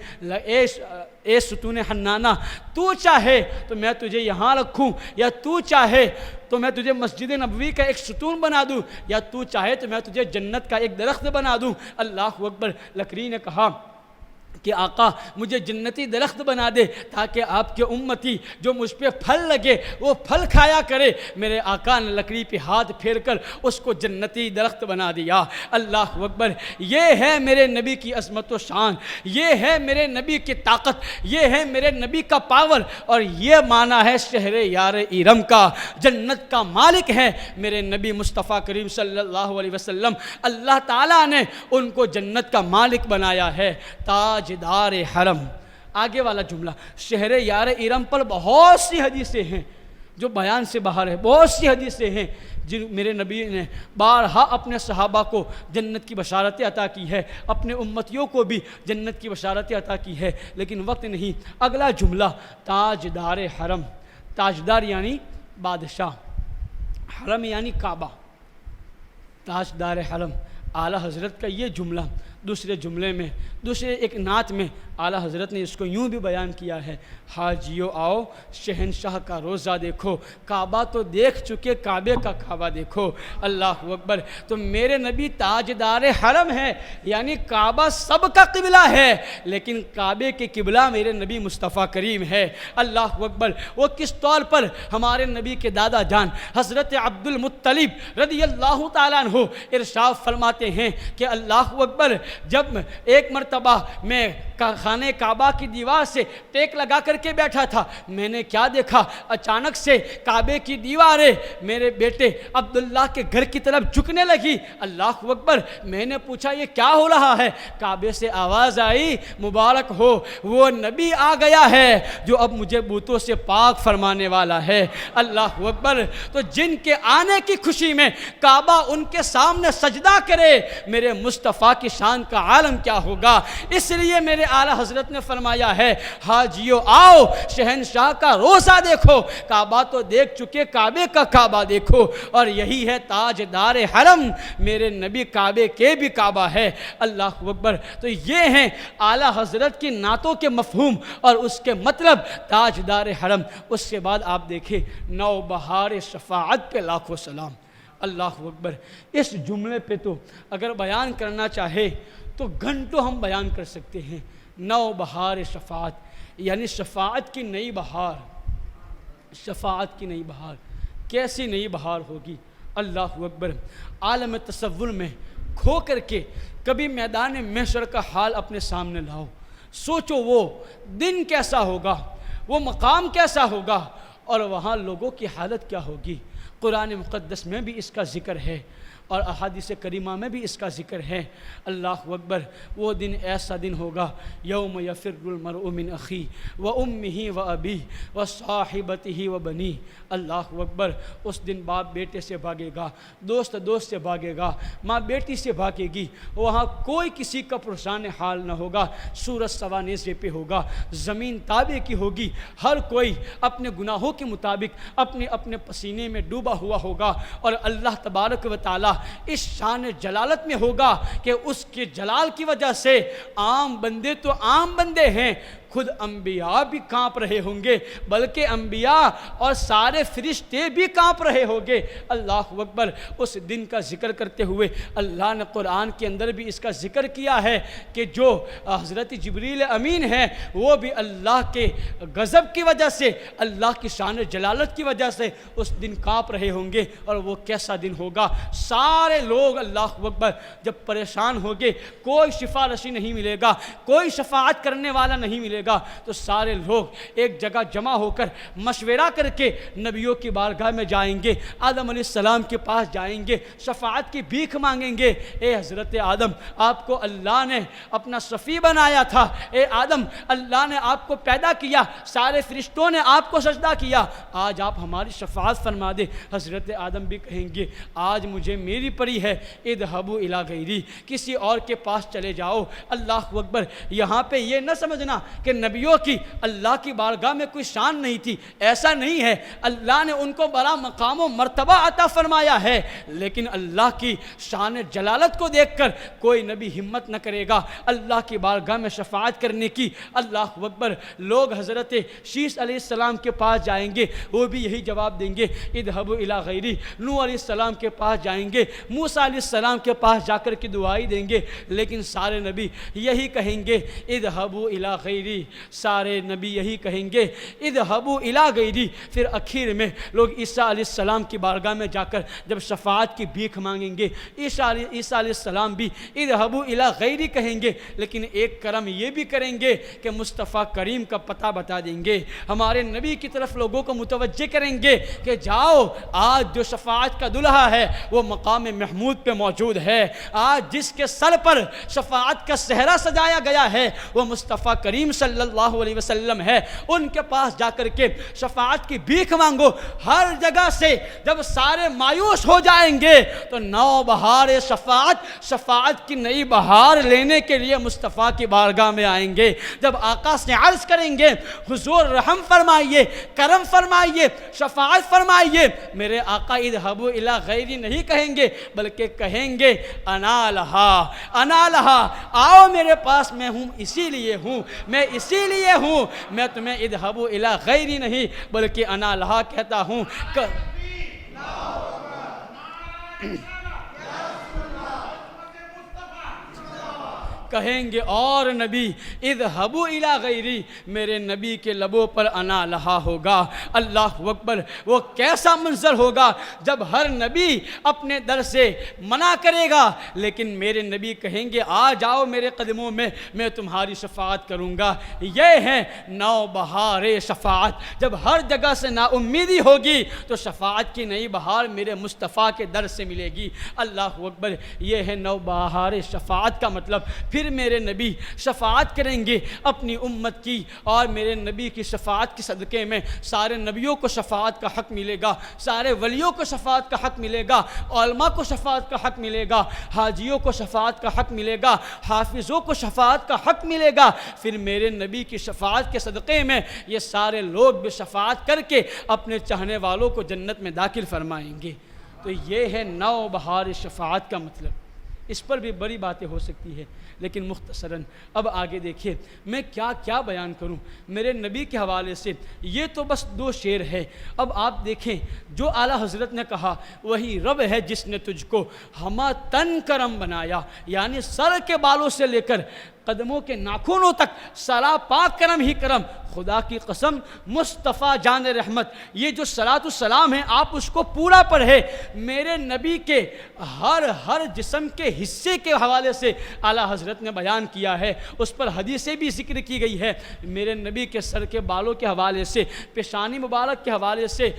اے ستون حنانہ، تو چاہے تو میں تجھے یہاں رکھوں، یا تو چاہے تو میں تجھے مسجد نبوی کا ایک ستون بنا دوں، یا تو چاہے تو میں تجھے جنت کا ایک درخت بنا دوں۔ اللہ اکبر۔ لکڑی نے کہا کہ آقا مجھے جنتی درخت بنا دے تاکہ آپ کے امتی جو مجھ پہ پھل لگے وہ پھل کھایا کرے۔ میرے آقا نے لکڑی پہ ہاتھ پھیر کر اس کو جنتی درخت بنا دیا۔ اللہ اکبر۔ یہ ہے میرے نبی کی عظمت و شان، یہ ہے میرے نبی کی طاقت، یہ ہے میرے نبی کا پاور، اور یہ معنی ہے شہر یار ارم کا، جنت کا مالک ہے میرے نبی مصطفیٰ کریم صلی اللہ علیہ وسلم۔ اللہ تعالیٰ نے ان کو جنت کا مالک بنایا ہے، تاج دار حرم۔ آگے والا جملہ، شہر یار ارم پر بہت سی حدیثیں ہیں جو بیان سے باہر ہے، بہت سی حدیثیں ہیں جن میرے نبی نے بارہا اپنے صحابہ کو جنت کی بشارتیں عطا کی ہے، اپنے امتیوں کو بھی جنت کی بشارتیں عطا کی ہے، لیکن وقت نہیں۔ اگلا جملہ، تاجدار حرم۔ تاجدار یعنی بادشاہ، حرم یعنی کعبہ، تاجدار حرم۔ اعلیٰ حضرت کا یہ جملہ دوسرے جملے میں، دوسرے ایک نعت میں اعلیٰ حضرت نے اس کو یوں بھی بیان کیا ہے، حاجیو آؤ شہنشاہ کا روزہ دیکھو، کعبہ تو دیکھ چکے، کعبے کا کعبہ دیکھو۔ اللہ اکبر۔ تو میرے نبی تاجدار حرم ہے، یعنی کعبہ سب کا قبلہ ہے، لیکن کعبے کے قبلہ میرے نبی مصطفیٰ کریم ہے۔ اللہ اکبر۔ وہ کس طور پر؟ ہمارے نبی کے دادا جان حضرت عبد المطلب رضی اللہ تعالیٰ عنہ ارشاد فرماتے ہیں کہ اللہ اکبر، جب ایک مرتبہ میں خانہ کعبہ کی دیوار سے ٹیک لگا کر کے بیٹھا تھا، میں نے کیا دیکھا؟ اچانک سے کعبے کی دیواریں میرے بیٹے عبداللہ کے گھر کی طرف جھکنے لگی۔ اللہ اکبر۔ میں نے پوچھا یہ کیا ہو رہا ہے؟ کعبے سے آواز آئی، مبارک ہو وہ نبی آ گیا ہے جو اب مجھے بتوں سے پاک فرمانے والا ہے۔ اللہ اکبر۔ تو جن کے آنے کی خوشی میں کعبہ ان کے سامنے سجدہ کرے، میرے مصطفیٰ کی شان کا عالم کیا ہوگا؟ اس لیے میرے اعلیٰ حضرت نے فرمایا ہے، حاجیو آؤ شہنشاہ کا روزہ دیکھو، کعبہ تو دیکھ چکے، کعبے کا کعبہ دیکھو۔ اور یہی ہے تاجدار حرم، میرے نبی کعبے کے بھی کعبہ ہے۔ اللہ اکبر۔ تو یہ ہیں اعلیٰ حضرت کی نعتوں کے مفہوم اور اس کے مطلب، تاجدار حرم۔ اس کے بعد آپ دیکھیں، نو بہار شفاعت پہ لاکھوں سلام۔ اللہ اکبر۔ اس جملے پہ تو اگر بیان کرنا چاہے تو گھنٹوں ہم بیان کر سکتے ہیں۔ نو بہار شفاعت یعنی شفاعت کی نئی بہار، شفاعت کی نئی بہار۔ کیسی نئی بہار ہوگی؟ اللہ اکبر، عالم تصور میں کھو کر کے کبھی میدان محشر کا حال اپنے سامنے لاؤ، سوچو وہ دن کیسا ہوگا، وہ مقام کیسا ہوگا، اور وہاں لوگوں کی حالت کیا ہوگی۔ قرآن مقدس میں بھی اس کا ذکر ہے اور احادیث کریمہ میں بھی اس کا ذکر ہے۔ اللہ اکبر، وہ دن ایسا دن ہوگا، یوم یفر المرء من اخیہ و امہ و ابیہ و صاحبتہ و بنیہ۔ اللہ اکبر، اس دن باپ بیٹے سے بھاگے گا، دوست دوست سے بھاگے گا، ماں بیٹی سے بھاگے گی، وہاں کوئی کسی کا پرسان حال نہ ہوگا، سورج سوا نیزے پہ ہوگا، زمین تابے کی ہوگی، ہر کوئی اپنے گناہوں کے مطابق اپنے اپنے پسینے میں ڈوبا ہوا ہوگا، اور اللہ تبارک و تعالی اس شان جلالت میں ہوگا کہ اس کے جلال کی وجہ سے عام بندے تو عام بندے ہیں، خود انبیاء بھی کانپ رہے ہوں گے، بلکہ انبیاء اور سارے فرشتے بھی کانپ رہے ہوں گے۔ اللہ اکبر، اس دن کا ذکر کرتے ہوئے اللہ نے قرآن کے اندر بھی اس کا ذکر کیا ہے کہ جو حضرت جبریل امین ہیں وہ بھی اللہ کے غضب کی وجہ سے، اللہ کی شان جلالت کی وجہ سے اس دن کانپ رہے ہوں گے۔ اور وہ کیسا دن ہوگا، سارے لوگ اللہ اکبر جب پریشان ہوں گے، کوئی شفا رسی نہیں ملے گا، کوئی شفاعت کرنے والا نہیں ملے گا، تو سارے لوگ ایک جگہ جمع ہو کر مشورہ کر کے نبیوں کی بارگاہ میں جائیں گے، آدم علیہ السلام کے پاس جائیں گے، شفاعت کی بھیک مانگیں گے۔ اے حضرت آدم، آپ کو اللہ نے اپنا صفی بنایا تھا، اے آدم اللہ نے آپ کو پیدا کیا، سارے فرشتوں نے آپ کو سجدہ کیا، آج آپ ہماری شفاعت فرما دے۔ حضرت آدم بھی کہیں گے آج مجھے میری پڑی ہے، اذهبوا الی غیری، کسی اور کے پاس چلے جاؤ۔ اللہ اکبر، یہاں پہ یہ نہ سمجھنا کہ نبیوں کی اللہ کی بارگاہ میں کوئی شان نہیں تھی، ایسا نہیں ہے، اللہ نے ان کو بڑا مقام و مرتبہ عطا فرمایا ہے، لیکن اللہ کی شان جلالت کو دیکھ کر کوئی نبی ہمت نہ کرے گا اللہ کی بارگاہ میں شفاعت کرنے کی۔ اللہ اکبر، لوگ حضرت شیس علیہ السلام کے پاس جائیں گے، وہ بھی یہی جواب دیں گے اذهبوا الی غیری۔ نوح علیہ السلام کے پاس جائیں گے، موسیٰ علیہ السلام کے پاس جا کر کے دعائی دیں گے، لیکن سارے نبی یہی کہیں گے اذهبوا الی غیری، سارے نبی یہی کہیں گے اذهبوا الی غیری۔ پھر اخیر میں لوگ عیسیٰ علیہ السلام کی بارگاہ میں جا کر جب شفاعت کی بھیک مانگیں گے، عیسیٰ علیہ السلام بھی اذهبوا الی غیری کہیں گے، لیکن ایک کرم یہ بھی کریں گے کہ مصطفیٰ کریم کا پتہ بتا دیں گے، ہمارے نبی کی طرف لوگوں کو متوجہ کریں گے کہ جاؤ، آج جو شفاعت کا دلہا ہے وہ مقام محمود پہ موجود ہے، آج جس کے سر پر شفاعت کا صحرا سجایا گیا ہے وہ مصطفیٰ کریم صلی اللہ علیہ وسلم ہے، ان کے پاس جا کر کے شفاعت کی بھیک مانگو۔ ہر جگہ سے جب سارے مایوس ہو جائیں گے تو نو بہار شفاعت کی نئی بہار لینے کے لیے مصطفیٰ کی بارگاہ میں آئیں گے۔ جب آقا سے عرض کریں گے حضور رحم فرمائیے، کرم فرمائیے، شفاعت فرمائیے، میرے آقا اذهبوا الی غیری نہیں کہیں گے بلکہ کہیں گے انا لہا، انا لہا، آؤ میرے پاس، میں ہوں، اسی لیے ہوں، میں اسی لیے ہوں، میں تمہیں اذهبوا الی غیری نہیں بلکہ انا لہا کہتا ہوں۔ کہیں گے اور نبی اذهبوا الی غیری، میرے نبی کے لبوں پر انا لہا ہوگا۔ اللہ اکبر، وہ کیسا منظر ہوگا جب ہر نبی اپنے در سے منع کرے گا، لیکن میرے نبی کہیں گے آ جاؤ میرے قدموں میں تمہاری شفاعت کروں گا۔ یہ ہے نو بہار شفاعت، جب ہر جگہ سے نا امیدی ہوگی تو شفاعت کی نئی بہار میرے مصطفیٰ کے در سے ملے گی۔ اللہ اکبر، یہ ہے نو بہار شفاعت کا مطلب۔ پھر میرے نبی شفاعت کریں گے اپنی امت کی، اور میرے نبی کی شفاعت کے صدقے میں سارے نبیوں کو شفاعت کا حق ملے گا، سارے ولیوں کو شفاعت کا حق ملے گا، علماء کو شفاعت کا حق ملے گا، حاجیوں کو شفاعت کا حق ملے گا، حافظوں کو شفاعت کا حق ملے گا۔ پھر میرے نبی کی شفاعت کے صدقے میں یہ سارے لوگ بھی شفاعت کر کے اپنے چاہنے والوں کو جنت میں داخل فرمائیں گے۔ تو یہ ہے نو بہار شفاعت کا مطلب۔ اس پر بھی بڑی باتیں ہو سکتی ہے، لیکن مختصراً اب آگے دیکھیے میں کیا بیان کروں میرے نبی کے حوالے سے۔ یہ تو بس 2 شعر ہے، اب آپ دیکھیں جو اعلیٰ حضرت نے کہا وہی رب ہے جس نے تجھ کو ہمہ تن کرم بنایا، یعنی سر کے بالوں سے لے کر قدموں کے ناخنوں تک سراپا کرم ہی کرم۔ خدا کی قسم مصطفیٰ جان رحمت، یہ جو صلاۃ السلام ہے آپ اس کو پورا پڑھے۔ میرے نبی کے ہر جسم کے حصے کے حوالے سے اعلیٰ حضرت نے بیان کیا ہے، اس پر حدیثیں بھی ذکر کی گئی ہے۔ میرے نبی کے سر کے بالوں کے حوالے سے، پیشانی مبارک کے حوالے سے،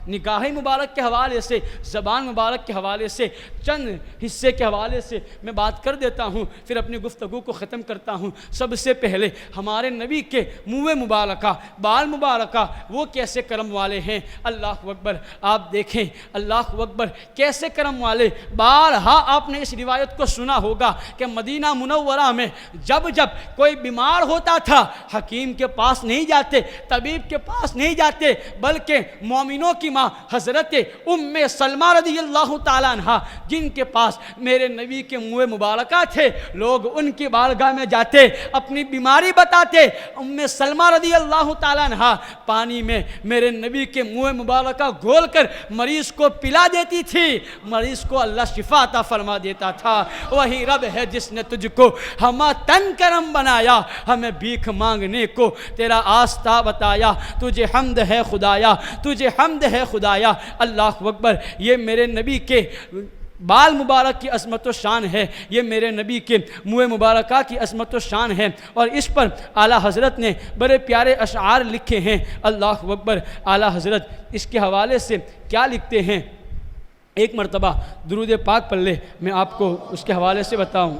نگاہ مبارک کے حوالے سے، زبان مبارک کے حوالے سے، چند حصے کے حوالے سے میں بات کر دیتا ہوں، پھر اپنی گفتگو کو ختم کرتا ہوں۔ سب سے پہلے ہمارے نبی کے منہ مبارکہ، بال مبارکہ وہ کیسے کرم والے ہیں، اللہ اکبر۔ آپ دیکھیں اللہ اکبر کیسے کرم والے۔ بارہا آپ نے اس روایت کو سنا ہوگا کہ مدینہ منورہ میں جب کوئی بیمار ہوتا تھا حکیم کے پاس نہیں جاتے، طبیب کے پاس نہیں جاتے، بلکہ مومنوں کی ماں حضرت ام سلمہ رضی اللہ تعالیٰ عنہ جن کے پاس میرے نبی کے منہ مبارکہ تھے، لوگ ان کی بارگاہ میں جاتے، اپنی بیماری بتاتے۔ ام سلمہ رضی اللہ تعالیٰ عنہ پانی میں میرے نبی کے منہ مبارکہ گھول کر مریض کو پلا دیتی تھی، مریض کو اللہ شفا عطا فرما دیتا تھا۔ وہی رب ہے جس نے تجھ کو ہمہ تن کرم بنایا، ہمیں بھیک مانگنے کو تیرا آستہ بتایا۔ تجھے حمد ہے خدایا، تجھے حمد ہے خدایا۔ اللہ اکبر۔ یہ میرے نبی کے بال مبارک کی عظمت و شان ہے، یہ میرے نبی کے منہ مبارکہ کی عظمت و شان ہے، اور اس پر اعلیٰ حضرت نے بڑے پیارے اشعار لکھے ہیں۔ اللہ اکبر۔ اعلیٰ حضرت اس کے حوالے سے کیا لکھتے ہیں، ایک مرتبہ درود پاک پڑھ لے، میں آپ کو اس کے حوالے سے بتاؤں۔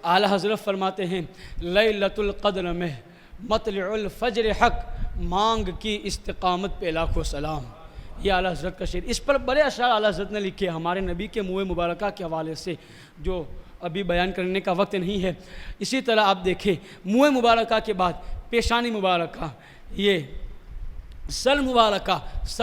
اعلیٰ حضرت فرماتے ہیں لیلۃ القدر میں مطلع الفجر حق، مانگ کی استقامت پہ لاکھوں سلام۔ یہ اعلیٰ حضرت کا شعر، اس پر بڑے اشعار اعلیٰ حضرت نے لکھے ہمارے نبی کے منہ مبارکہ کے حوالے سے، جو ابھی بیان کرنے کا وقت نہیں ہے۔ اسی طرح آپ دیکھیں منہ مبارکہ کے بعد پیشانی مبارکہ، یہ سل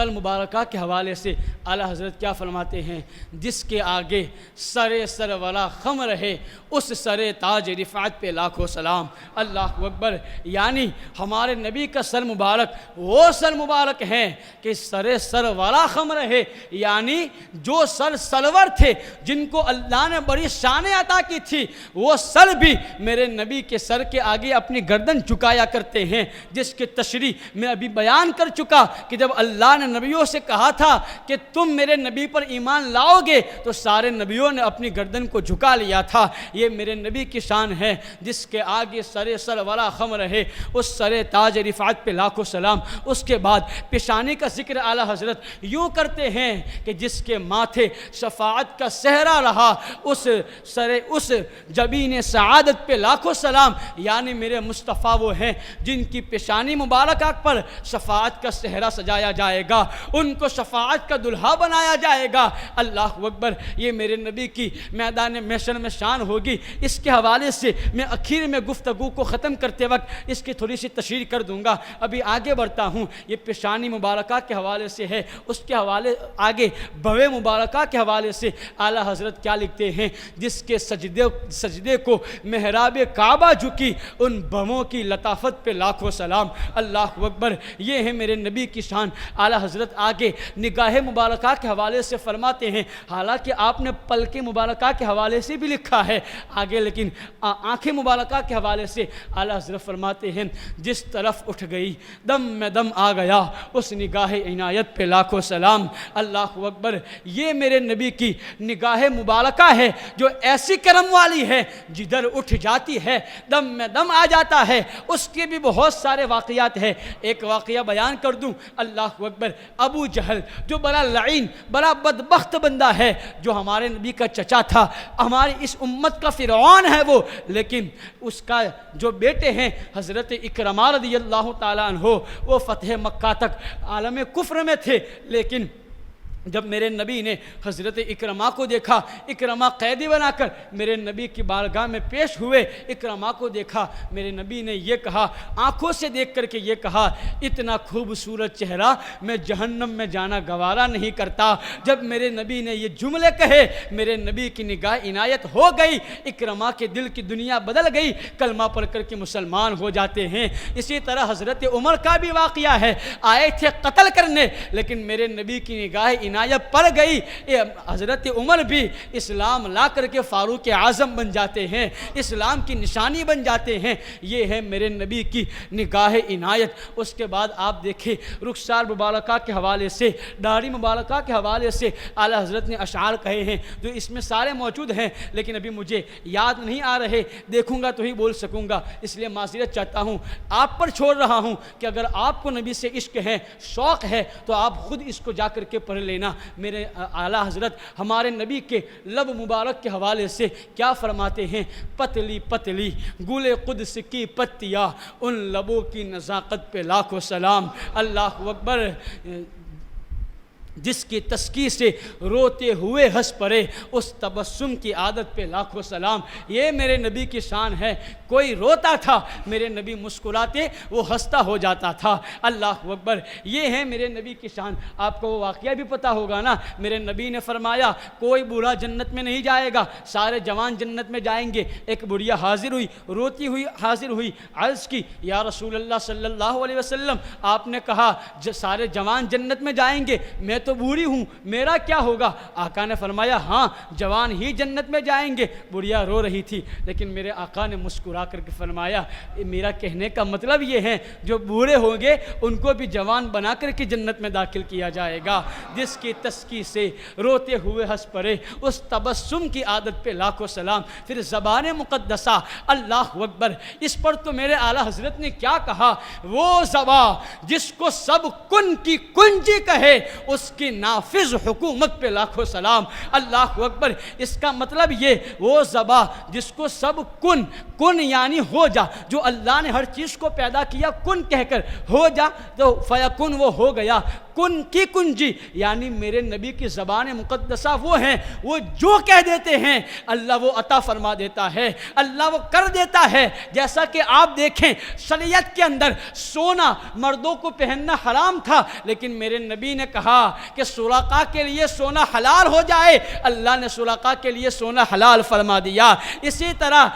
مبارکہ کے حوالے سے اعلیٰ حضرت کیا فرماتے ہیں، جس کے آگے سر والا خم رہے اس سر تاج رفعت پہ لاکھوں سلام۔ اللہ اکبر۔ یعنی ہمارے نبی کا سر مبارک وہ سر مبارک ہیں کہ سر والا خم رہے، یعنی جو سر سلور تھے جن کو اللہ نے بڑی شان عطا کی تھی، وہ سر بھی میرے نبی کے سر کے آگے اپنی گردن جھکایا کرتے ہیں، جس کی تشریح میں ابھی بیان کر چکا کہ جب اللہ نے نبیوں سے کہا تھا کہ تم میرے نبی پر ایمان لاؤ گے تو سارے نبیوں نے اپنی گردن کو جھکا لیا تھا۔ یہ میرے نبی کی شان ہے، جس کے آگے سر والا خم رہے اس سر تاج رفعت پہ لاکھوں سلام۔ اس کے بعد پیشانی کا ذکر اعلیٰ حضرت یوں کرتے ہیں کہ جس کے ماتھے شفاعت کا صحرا رہا اس جبین سعادت پہ لاکھوں سلام۔ یعنی میرے مصطفیٰ وہ ہیں جن کی پیشانی مبارکہ پر شفاعت کا صحرا سجایا جائے گا، ان کو شفاعت کا دلہا بنایا جائے گا۔ اللہ اکبر۔ یہ میرے نبی کی میدان محشر میں شان ہوگی۔ اس کے حوالے سے میں اخیر میں گفتگو کو ختم کرتے وقت اس کی تھوڑی سی تشریح کر دوں گا، ابھی آگے بڑھتا ہوں۔ یہ پیشانی مبارکہ کے حوالے سے ہے، اس کے حوالے آگے بوے مبارکہ کے حوالے سے اعلیٰ حضرت کیا لکھتے ہیں، جس کے سجدے کو محراب کعبہ جھکی ان بموں کی لطافت پہ لاکھوں سلام۔ اللہ اکبر۔ یہ ہے میرے نبی کی شان۔ اعلیٰ حضرت آگے نگاہ مبارکہ کے حوالے سے فرماتے ہیں، حالانکہ آپ نے پلک مبارکہ کے حوالے سے بھی لکھا ہے آگے، لیکن آنکھ مبارکہ کے حوالے سے اعلیٰ حضرت فرماتے ہیں جس طرف اٹھ گئی دم میں دم آ گیا اس نگاہ عنایت پہ لاکھوں سلام۔ اللہ اکبر۔ یہ میرے نبی کی نگاہ مبارکہ ہے جو ایسی کرم والی ہے، جدھر اٹھ جاتی ہے دم میں دم آ جاتا ہے۔ اس کے بھی بہت سارے واقعات ہیں، ایک واقعہ بیان کر دوں۔ اللہ اکبر۔ ابو جہل جو بڑا لعین، بڑا بدبخت بندہ ہے، جو ہمارے نبی کا چچا تھا، ہماری اس امت کا فرعون ہے وہ، لیکن اس کا جو بیٹے ہیں حضرت اکرمہ رضی اللہ تعالیٰ عنہ، وہ فتح مکہ تک عالم کفر میں تھے، لیکن جب میرے نبی نے حضرت اکرمہ کو دیکھا، اکرمہ قیدی بنا کر میرے نبی کی بارگاہ میں پیش ہوئے، اکرمہ کو دیکھا، میرے نبی نے یہ کہا، آنکھوں سے دیکھ کر کے یہ کہا، اتنا خوبصورت چہرہ میں جہنم میں جانا گوارا نہیں کرتا۔ جب میرے نبی نے یہ جملے کہے، میرے نبی کی نگاہ عنایت ہو گئی، اکرمہ کے دل کی دنیا بدل گئی، کلمہ پڑھ کر کے مسلمان ہو جاتے ہیں۔ اسی طرح حضرت عمر کا بھی واقعہ ہے، آئے تھے قتل کرنے، لیکن میرے نبی کی نگاہ عنایت پڑ گئی، حضرت عمر بھی اسلام لا کر کے فاروق اعظم بن جاتے ہیں، اسلام کی نشانی بن جاتے ہیں۔ یہ ہے میرے نبی کی نگاہ عنایت۔ اس کے بعد آپ دیکھیں رخسار مبارکہ کے حوالے سے، داڑھی مبارکہ کے حوالے سے اعلیٰ حضرت نے اشعار کہے ہیں، جو اس میں سارے موجود ہیں، لیکن ابھی مجھے یاد نہیں آ رہے، دیکھوں گا تو ہی بول سکوں گا، اس لیے معذرت چاہتا ہوں، آپ پر چھوڑ رہا ہوں کہ اگر آپ کو نبی سے عشق ہے، شوق ہے، تو آپ خود اس کو جا کر کے پڑھ لینا۔ میرے اعلیٰ حضرت ہمارے نبی کے لب مبارک کے حوالے سے کیا فرماتے ہیں؟ پتلی پتلی گل قدس کی پتیاں، ان لبوں کی نزاکت پہ لاکھوں سلام۔ اللہ اکبر۔ جس کی تسکی سے روتے ہوئے ہنس پڑے، اس تبسم کی عادت پہ لاکھوں سلام۔ یہ میرے نبی کی شان ہے، کوئی روتا تھا میرے نبی مسکراتے وہ ہنستا ہو جاتا تھا۔ اللہ اکبر۔ یہ ہے میرے نبی کی شان۔ آپ کو وہ واقعہ بھی پتہ ہوگا نا، میرے نبی نے فرمایا کوئی بوڑھا جنت میں نہیں جائے گا، سارے جوان جنت میں جائیں گے۔ ایک بڑھیا حاضر ہوئی، روتی ہوئی حاضر ہوئی، عرض کی یا رسول اللہ صلی اللہ علیہ وسلم، آپ نے کہا سارے جوان جنت میں جائیں گے، میں تو بوڑھی ہوں، میرا کیا ہوگا؟ آقا نے فرمایا ہاں جوان ہی جنت میں جائیں گے۔ بڑھیا رو رہی تھی، لیکن میرے آقا نے مسکرا کر کے فرمایا میرا کہنے کا مطلب یہ ہے جو بوڑھے ہوں گے ان کو بھی جوان بنا کر کے جنت میں داخل کیا جائے گا۔ جس کی تسکی سے روتے ہوئے ہنس پڑے، اس تبسم کی عادت پہ لاکھوں سلام۔ پھر زبان مقدسہ، اللہ اکبر، اس پر تو میرے اعلیٰ حضرت نے کیا کہا؟ وہ زبان جس کو سب کن کی کنجی کہے، اس کی نافذ حکومت پہ لاکھوں سلام۔ اللہ اکبر۔ اس کا مطلب یہ، وہ زبان جس کو سب کن یعنی ہو جا، جو اللہ نے ہر چیز کو پیدا کیا کن کہہ کر ہو جا تو فیکن، وہ ہو گیا۔ کن کی کنجی یعنی میرے نبی کی زبان مقدسہ وہ ہیں، وہ جو کہہ دیتے ہیں اللہ وہ عطا فرما دیتا ہے، اللہ وہ کر دیتا ہے۔ جیسا کہ آپ دیکھیں شریعت کے اندر سونا مردوں کو پہننا حرام تھا، لیکن میرے نبی نے کہا کہ سلاقہ کے لیے سونا حلال ہو جائے، اللہ نے سلاقہ کے لیے سونا حلال فرما دیا۔ اسی طرح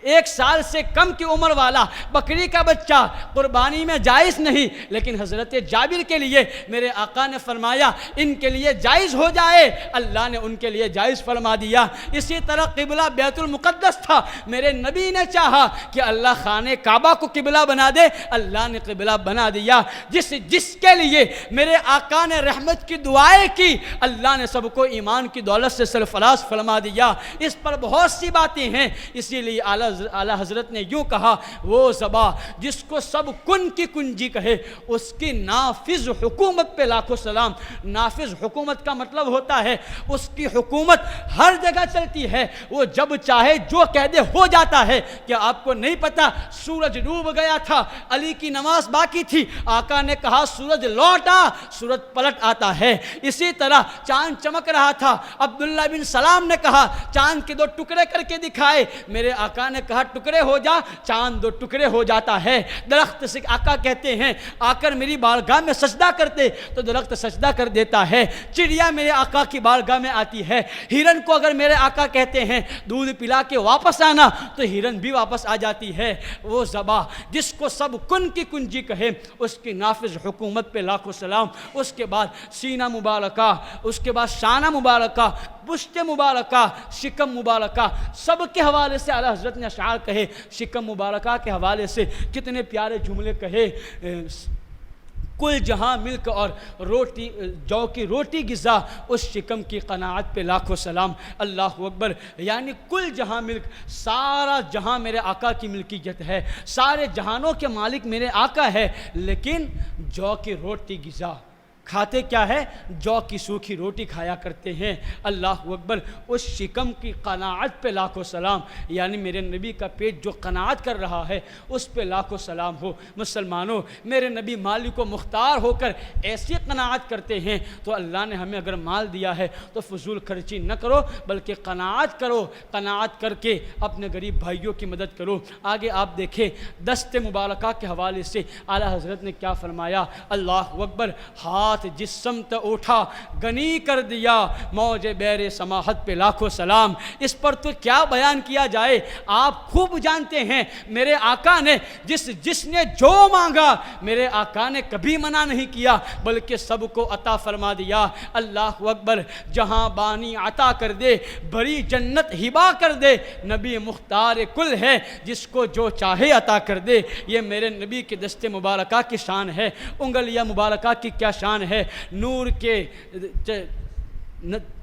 1 سال سے کم کی عمر والا بکری کا بچہ قربانی میں جائز نہیں، لیکن حضرت جابر کے لیے میرے آقا نے فرمایا ان کے لیے جائز ہو جائے، اللہ نے ان کے لیے جائز فرما دیا۔ اسی طرح قبلہ بیت المقدس تھا، میرے نبی نے چاہا کہ اللہ خانہ کعبہ کو قبلہ بنا دے، اللہ نے قبلہ بنا دیا۔ جس کے لیے میرے آقا نے رحمت کی دعائیں کی، اللہ نے سب کو ایمان کی دولت سے سرفراز فرما دیا۔ اس پر بہت سی باتیں ہیں، اسی لیے اعلیٰ حضرت نے یوں کہا وہ زبان جس کو سب کن کی کنجی کہے، اس کی نافذ حکومت پہ لاکھوں سلام۔ نافذ حکومت کا مطلب ہوتا ہے اس کی حکومت ہر جگہ چلتی ہے، وہ جب چاہے جو کہہ دے ہو جاتا ہے۔ کیا آپ کو نہیں پتا سورج ڈوب گیا تھا، علی کی نماز باقی تھی، آقا نے کہا سورج لوٹا، سورج پلٹ آتا ہے۔ اسی طرح چاند چمک رہا تھا، عبداللہ بن سلام نے کہا چاند کے 2 ٹکڑے کر کے دکھائے، میرے آقا نے کہا ٹکڑے ہو جا، چاند 2 ٹکڑے ہو جاتا ہے۔ درخت سے آقا کہتے ہیں آ کر میری بارگاہ میں سجدہ کرتے تو درخت سجدہ کر دیتا ہے۔ چڑیا میرے آقا کی بارگاہ میں آتی ہے، ہرن کو اگر میرے آقا کہتے ہیں دودھ پلا کے واپس آنا تو ہرن بھی واپس آ جاتی ہے۔ وہ زبان جس کو سب کن کی کنجی کہے، اس کی نافذ حکومت پہ لاکھوں سلام۔ اس کے بعد سینہ مبارکہ، اس کے بعد شانہ مبارکہ، پشت مبارکہ، شکم مبارکہ، سب کے حوالے سے اعلیٰ حضرت نے اشعار کہے۔ شکم مبارکہ کے حوالے سے کتنے پیارے جملے کہے، کل جہاں ملک اور روٹی جو کی روٹی غذا، اس شکم کی قناعت پہ لاکھوں سلام۔ اللہ اکبر۔ یعنی کل جہاں ملک، سارا جہاں میرے آقا کی ملکیت ہے، سارے جہانوں کے مالک میرے آقا ہے، لیکن جو کی روٹی غذا کھاتے کیا ہے؟ جو کی سوکھی روٹی کھایا کرتے ہیں۔ اللہ اکبر، اس شکم کی قناعت پہ لاکھوں سلام، یعنی میرے نبی کا پیٹ جو قناعت کر رہا ہے اس پہ لاکھوں سلام ہو۔ مسلمانوں، میرے نبی مالک و مختار ہو کر ایسی قناعت کرتے ہیں، تو اللہ نے ہمیں اگر مال دیا ہے تو فضول خرچی نہ کرو بلکہ قناعت کرو، قناعت کر کے اپنے غریب بھائیوں کی مدد کرو۔ آگے آپ دیکھیں دست مبارکہ کے حوالے سے اعلیٰ حضرت نے کیا فرمایا؟ اللہ اکبر، ہاتھ جس سمت اٹھا غنی کر دیا، موج بیر سماحت پہ لاکھوں سلام۔ اس پر تو کیا بیان کیا جائے، آپ خوب جانتے ہیں میرے آقا نے جس نے جو مانگا، میرے آقا نے کبھی منع نہیں کیا بلکہ سب کو عطا فرما دیا۔ اللہ اکبر، جہاں بانی عطا کر دے، بڑی جنت ہبا کر دے، نبی مختار کل ہے، جس کو جو چاہے عطا کر دے۔ یہ میرے نبی کے دست مبارکہ کی شان ہے۔ انگلیاں مبارکہ کی کیا شان ہے؟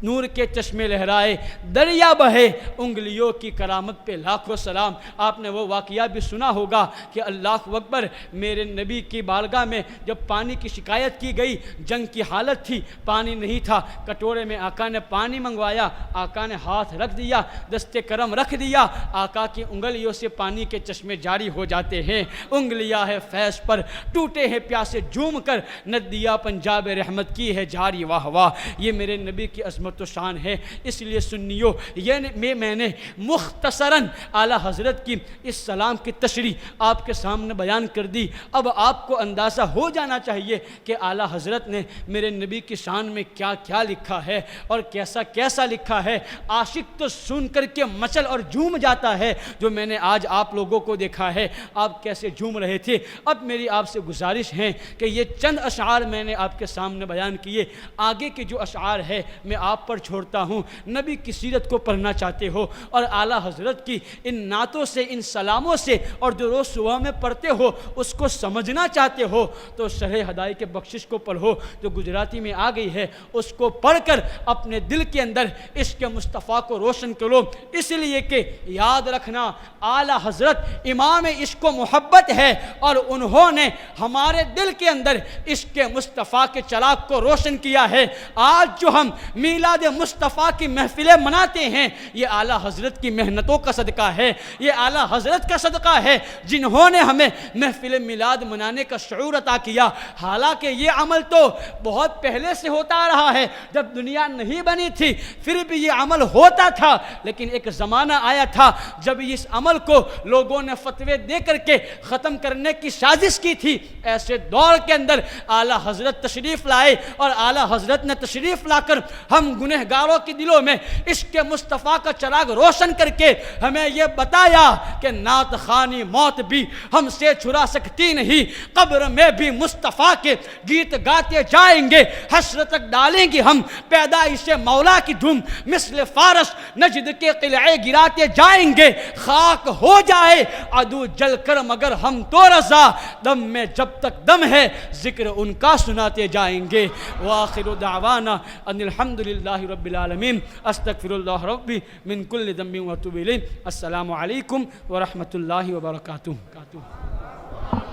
نور کے چشمے لہرائے، دریا بہے، انگلیوں کی کرامت پہ لاکھوں سلام۔ آپ نے وہ واقعہ بھی سنا ہوگا کہ اللہ اکبر، میرے نبی کی بارگاہ میں جب پانی کی شکایت کی گئی، جنگ کی حالت تھی، پانی نہیں تھا، کٹورے میں آقا نے پانی منگوایا، آقا نے ہاتھ رکھ دیا، دست کرم رکھ دیا، آقا کی انگلیوں سے پانی کے چشمے جاری ہو جاتے ہیں۔ انگلیاں ہے فیض پر، ٹوٹے ہیں پیاسے جھوم کر، ندیا پنجاب رحمت کی ہے جاری، واہ واہ۔ یہ میرے نبی کی عظمت و شان ہے۔ اس لیے سنیو، یہ میں نے مختصراً اعلیٰ حضرت کی اس سلام کی تشریح آپ کے سامنے بیان کر دی۔ اب آپ کو اندازہ ہو جانا چاہیے کہ اعلیٰ حضرت نے میرے نبی کی شان میں کیا کیا لکھا ہے اور کیسا کیسا لکھا ہے۔ عاشق تو سن کر کے مچل اور جھوم جاتا ہے، جو میں نے آج آپ لوگوں کو دیکھا ہے، آپ کیسے جھوم رہے تھے۔ اب میری آپ سے گزارش ہے کہ یہ چند اشعار میں نے آپ کے سامنے بیان کیے، آگے کے جو اشعار ہے میں آپ پر چھوڑتا ہوں۔ نبی کی سیرت کو پڑھنا چاہتے ہو اور اعلیٰ حضرت کی ان نعتوں سے، ان سلاموں سے، اور جو روز صبح میں پڑھتے ہو اس کو سمجھنا چاہتے ہو تو شرح ہدایت کے بخشش کو پڑھو جو گجراتی میں آ گئی ہے، اس کو پڑھ کر اپنے دل کے اندر عشق مصطفیٰ کو روشن کرو۔ اس لیے کہ یاد رکھنا، اعلیٰ حضرت امام عشق و محبت ہے اور انہوں نے ہمارے دل کے اندر عشق مصطفیٰ کے چراغ کو روشن کیا ہے۔ آج جو ہم میلاد مصطفیٰ کی محفلیں مناتے ہیں، یہ اعلیٰ حضرت کی محنتوں کا صدقہ ہے، یہ اعلیٰ حضرت کا صدقہ ہے جنہوں نے ہمیں محفل میلاد منانے کا شعور عطا کیا۔ حالانکہ یہ عمل تو بہت پہلے سے ہوتا رہا ہے، جب دنیا نہیں بنی تھی پھر بھی یہ عمل ہوتا تھا، لیکن ایک زمانہ آیا تھا جب اس عمل کو لوگوں نے فتوے دے کر کے ختم کرنے کی سازش کی تھی۔ ایسے دور کے اندر اعلیٰ حضرت تشریف لائے اور اعلیٰ حضرت نے تشریف لا کر ہم گنہگاروں کے دلوں میں عشق مصطفیٰ کا چراغ روشن کر کے ہمیں یہ بتایا کہ نعت خوانی موت بھی ہم سے چھڑا سکتی نہیں، قبر میں بھی مصطفیٰ کے گیت گاتے جائیں گے، حشر تک ڈالیں گے ہم پیدائش مولا کی دھوم، مثل فارس نجد کے قلعے گراتے جائیں گے، خاک ہو جائے عدو جل کر مگر ہم تو رضا، دم میں جب تک دم ہے ذکر ان کا سناتے جائیں گے۔ وآخر دعوانا ان الحمد للہ رب العالمین، استغفر اللہ ربی من کل ذنب واتوب الیہ۔ السلام علیکم ورحمۃ اللہ وبرکاتہ۔